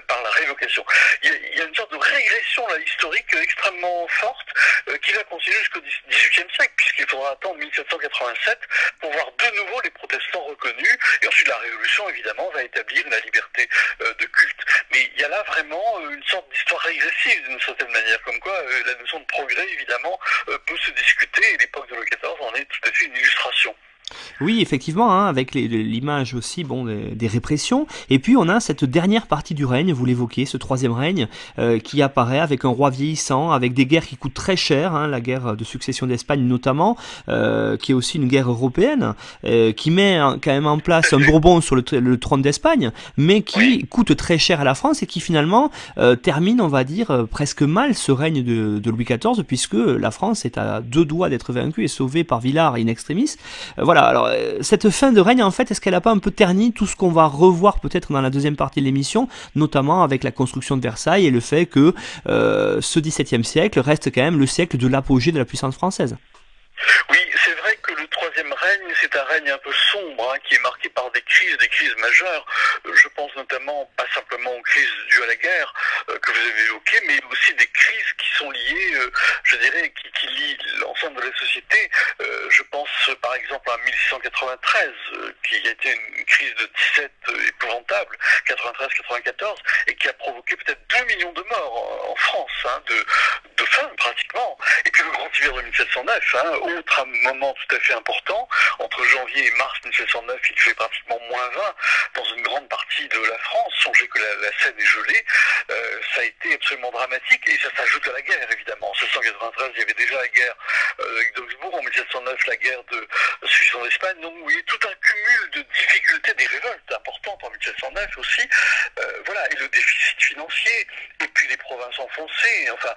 par la révocation. Il y a une sorte de régression là, historique extrêmement forte qui va continuer jusqu'au XVIIIe siècle, puisqu'il faudra attendre 1787 pour voir de nouveau les protestants reconnus, et ensuite la Révolution, évidemment, va établir la liberté de culte. Mais il y a là vraiment une sorte d'histoire régressive, d'une certaine manière, comme quoi la notion de progrès, évidemment, peut se discuter, et l'époque de Louis XIV en est tout à fait une illustration. Oui, effectivement, avec l'image aussi des répressions. Et puis on a cette dernière partie du règne, vous l'évoquez, ce troisième règne, qui apparaît avec un roi vieillissant, avec des guerres qui coûtent très cher, la guerre de succession d'Espagne notamment, qui est aussi une guerre européenne, qui met quand même en place un Bourbon sur le trône d'Espagne, mais qui coûte très cher à la France et qui finalement termine, on va dire, presque mal ce règne de Louis XIV, puisque la France est à deux doigts d'être vaincue et sauvée par Villars in extremis. Voilà, alors cette fin de règne, en fait, est-ce qu'elle n'a pas un peu terni tout ce qu'on va revoir peut-être dans la deuxième partie de l'émission, notamment avec la construction de Versailles et le fait que ce XVIIe siècle reste quand même le siècle de l'apogée de la puissance française? Oui, c'est vrai que le troisième règne, c'est un règne un peu sombre, qui est marqué par des crises majeures. Je pense notamment, pas simplement aux crises dues à la guerre, que vous avez évoquées, mais aussi des crises qui sont liées, je dirais, qui lient l'ensemble de la société. Je pense par exemple à 1693, qui a été une crise de disette épouvantable, 93-94, et qui a provoqué peut-être 2 millions de morts en France, de faim pratiquement. Et puis le grand hiver de 1709, autre moment tout à fait important, entre janvier et mars 1709, il fait pratiquement -20 dans une grande partie de la France. Songez que la Seine est gelée, ça a été absolument dramatique, et ça s'ajoute à la guerre évidemment. En 1793, il y avait déjà la guerre avec d'Augsbourg, en 1709 la guerre de Suisse d'Espagne. Donc oui, tout un cumul de difficultés, des révoltes importantes en 1709 aussi, et le déficit financier, et puis les provinces enfoncées, enfin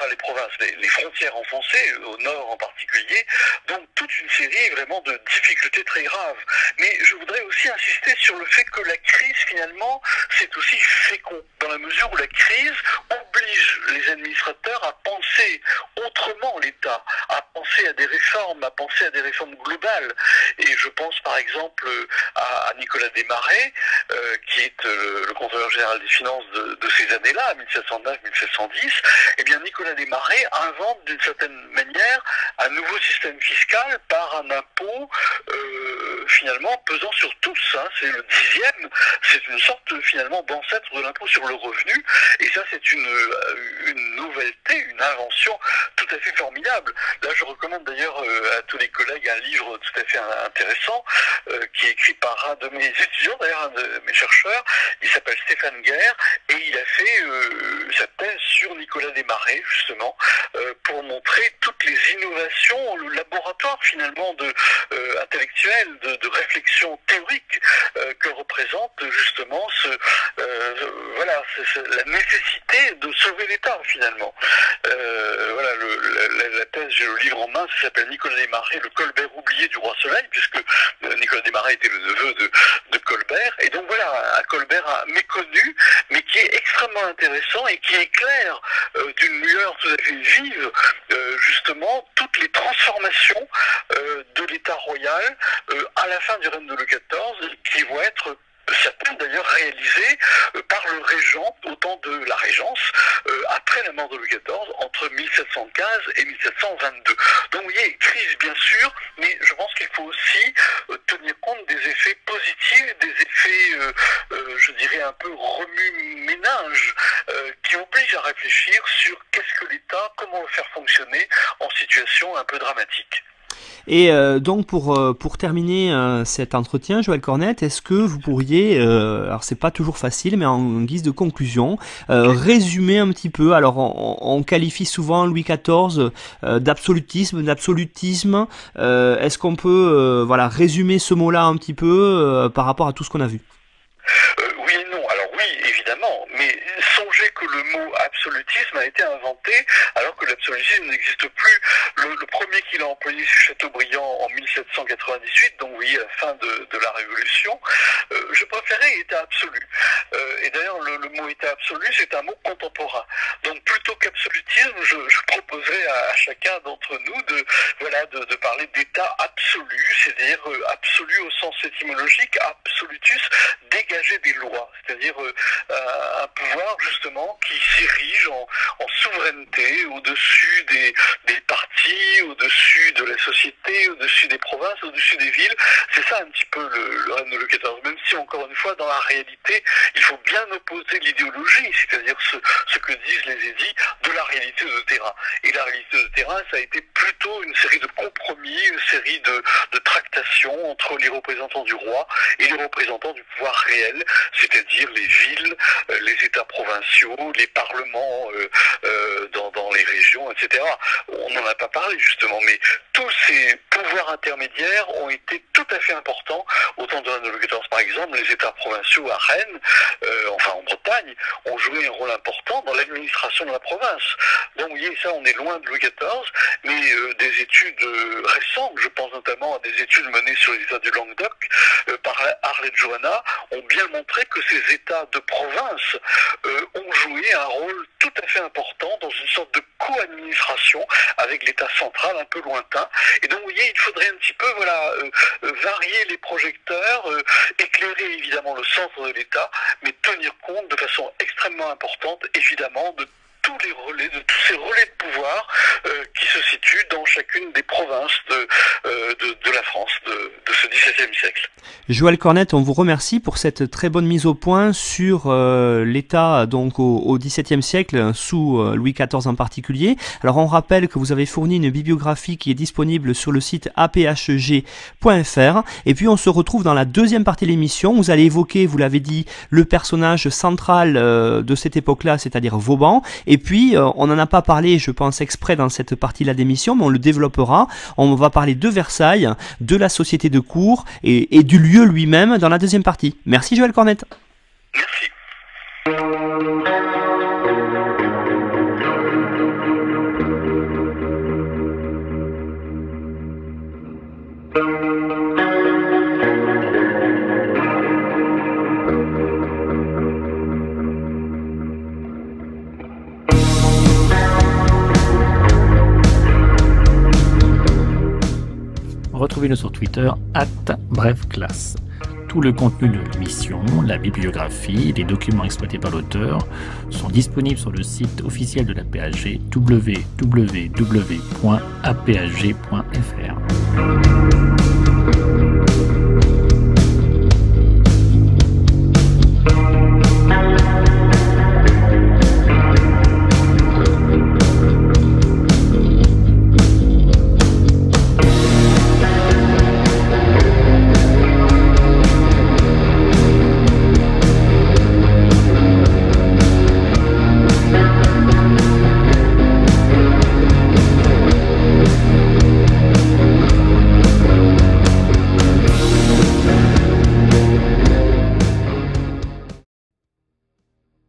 les provinces, les frontières enfoncées, au nord en particulier, donc toute une série vraiment de difficultés très graves. Mais je voudrais aussi insister sur le fait que la crise finalement, c'est aussi fécond, dans la mesure où la crise oblige les administrateurs à penser autrement l'État, à penser à des réformes, globales. Et je pense par exemple à Nicolas Desmarais, qui est le contrôleur général des finances de ces années-là, 1709-1710. Eh bien Nicolas Desmarais invente d'une certaine manière un nouveau système fiscal par un impôt finalement pesant sur tous. C'est le 10e, c'est une sorte finalement d'ancêtre de l'impôt sur le revenu, et ça c'est une nouveauté, une invention tout à fait formidable. Là je recommande d'ailleurs à tous les collègues un livre tout à fait intéressant qui est écrit par un de mes étudiants, d'ailleurs un de mes chercheurs, il s'appelle Stéphane Guerre, et il a fait sa thèse sur Nicolas Desmarais justement pour montrer toutes les innovations, le laboratoire finalement intellectuel, de réflexion théorique que représente justement la nécessité de sauver l'État finalement. La thèse, j'ai le livre en main, ça s'appelle Nicolas Desmarais, le Colbert oublié du roi Soleil, puisque Nicolas Desmarais était le neveu de Colbert, et donc voilà, un Colbert méconnu, mais qui est extrêmement intéressant et qui éclaire d'une lueur tout à fait vive justement toutes les transformations de l'État royal à la fin du règne de Louis XIV, qui vont être certaines d'ailleurs réalisées par le régent au temps de la Régence, après la mort de Louis XIV, entre 1715 et 1722. Donc vous voyez, crise bien sûr, mais je pense qu'il faut aussi tenir compte des effets positifs, des effets, je dirais, un peu remue-ménage, qui obligent à réfléchir sur qu'est-ce que l'État, comment le faire fonctionner en situation un peu dramatique. Et donc pour terminer cet entretien, Joël Cornette, est-ce que vous pourriez, alors c'est pas toujours facile, mais en guise de conclusion, résumer un petit peu, alors on qualifie souvent Louis XIV d'absolutisme, est-ce qu'on peut résumer ce mot-là un petit peu par rapport à tout ce qu'on a vu? Oui et non. Alors oui, évidemment, mais songez que le mot absolutisme a été inventé alors que l'absolutisme n'existe plus. Le premier qu'il a employé, c'est Chateaubriand en 1798, donc vous voyez, la fin de la Révolution. Je préférais état absolu. Et d'ailleurs, le mot état absolu, c'est un mot contemporain. Donc plutôt qu'absolutisme, je proposerais à chacun d'entre nous de parler d'état absolu, c'est-à-dire absolu au sens étymologique, absolutus, dégager des lois, c'est-à-dire un pouvoir justement qui s'érige en souveraineté au-dessus des partis, au-dessus de la société, au-dessus des provinces, au-dessus des villes. C'est ça un petit peu le règne de Louis XIV, même si encore une fois dans la réalité il faut bien opposer l'idéologie, c'est-à-dire ce que disent les édits, de la réalité de terrain. Et la réalité de terrain, ça a été plutôt une série de compromis, une série de tractations entre les représentants du roi et les représentants du pouvoir réel, c'est-à-dire les villes, les États provinciaux, les parlements dans les régions, etc. On n'en a pas parlé justement, mais tous ces pouvoirs intermédiaires ont été tout à fait importants au temps de Louis XIV. Par exemple, les États provinciaux à Rennes, en Bretagne, ont joué un rôle important dans l'administration de la province. Donc vous voyez, ça, on est loin de Louis XIV, mais des études récentes, je pense notamment à des études menées sur les États du Languedoc par Arlette Johanna, ont bien montré que ces États de province ont joué un rôle tout à fait important dans une sorte de co-administration avec l'État central un peu lointain. Et donc vous voyez, il faudrait un petit peu varier les projecteurs, éclairer évidemment le centre de l'État, mais tenir compte de façon extrêmement importante évidemment de tous ces relais de pouvoir qui se situent dans chacune des provinces de la France de ce XVIIe siècle. Joël Cornette, on vous remercie pour cette très bonne mise au point sur l'État donc au XVIIe siècle, sous Louis XIV en particulier. Alors on rappelle que vous avez fourni une bibliographie qui est disponible sur le site aphg.fr. Et puis on se retrouve dans la deuxième partie de l'émission. Vous allez évoquer, vous l'avez dit, le personnage central de cette époque-là, c'est-à-dire Vauban. Et puis on n'en a pas parlé, je pense, exprès dans cette partie-là d'émission, mais on le développera. On va parler de Versailles, de la société de cour et du lieu lui-même dans la deuxième partie. Merci Joël Cornette. Merci. Retrouvez-nous sur Twitter @brefclasse. Tout le contenu de l'émission, la bibliographie, les documents exploités par l'auteur sont disponibles sur le site officiel de la PAG www.apag.fr.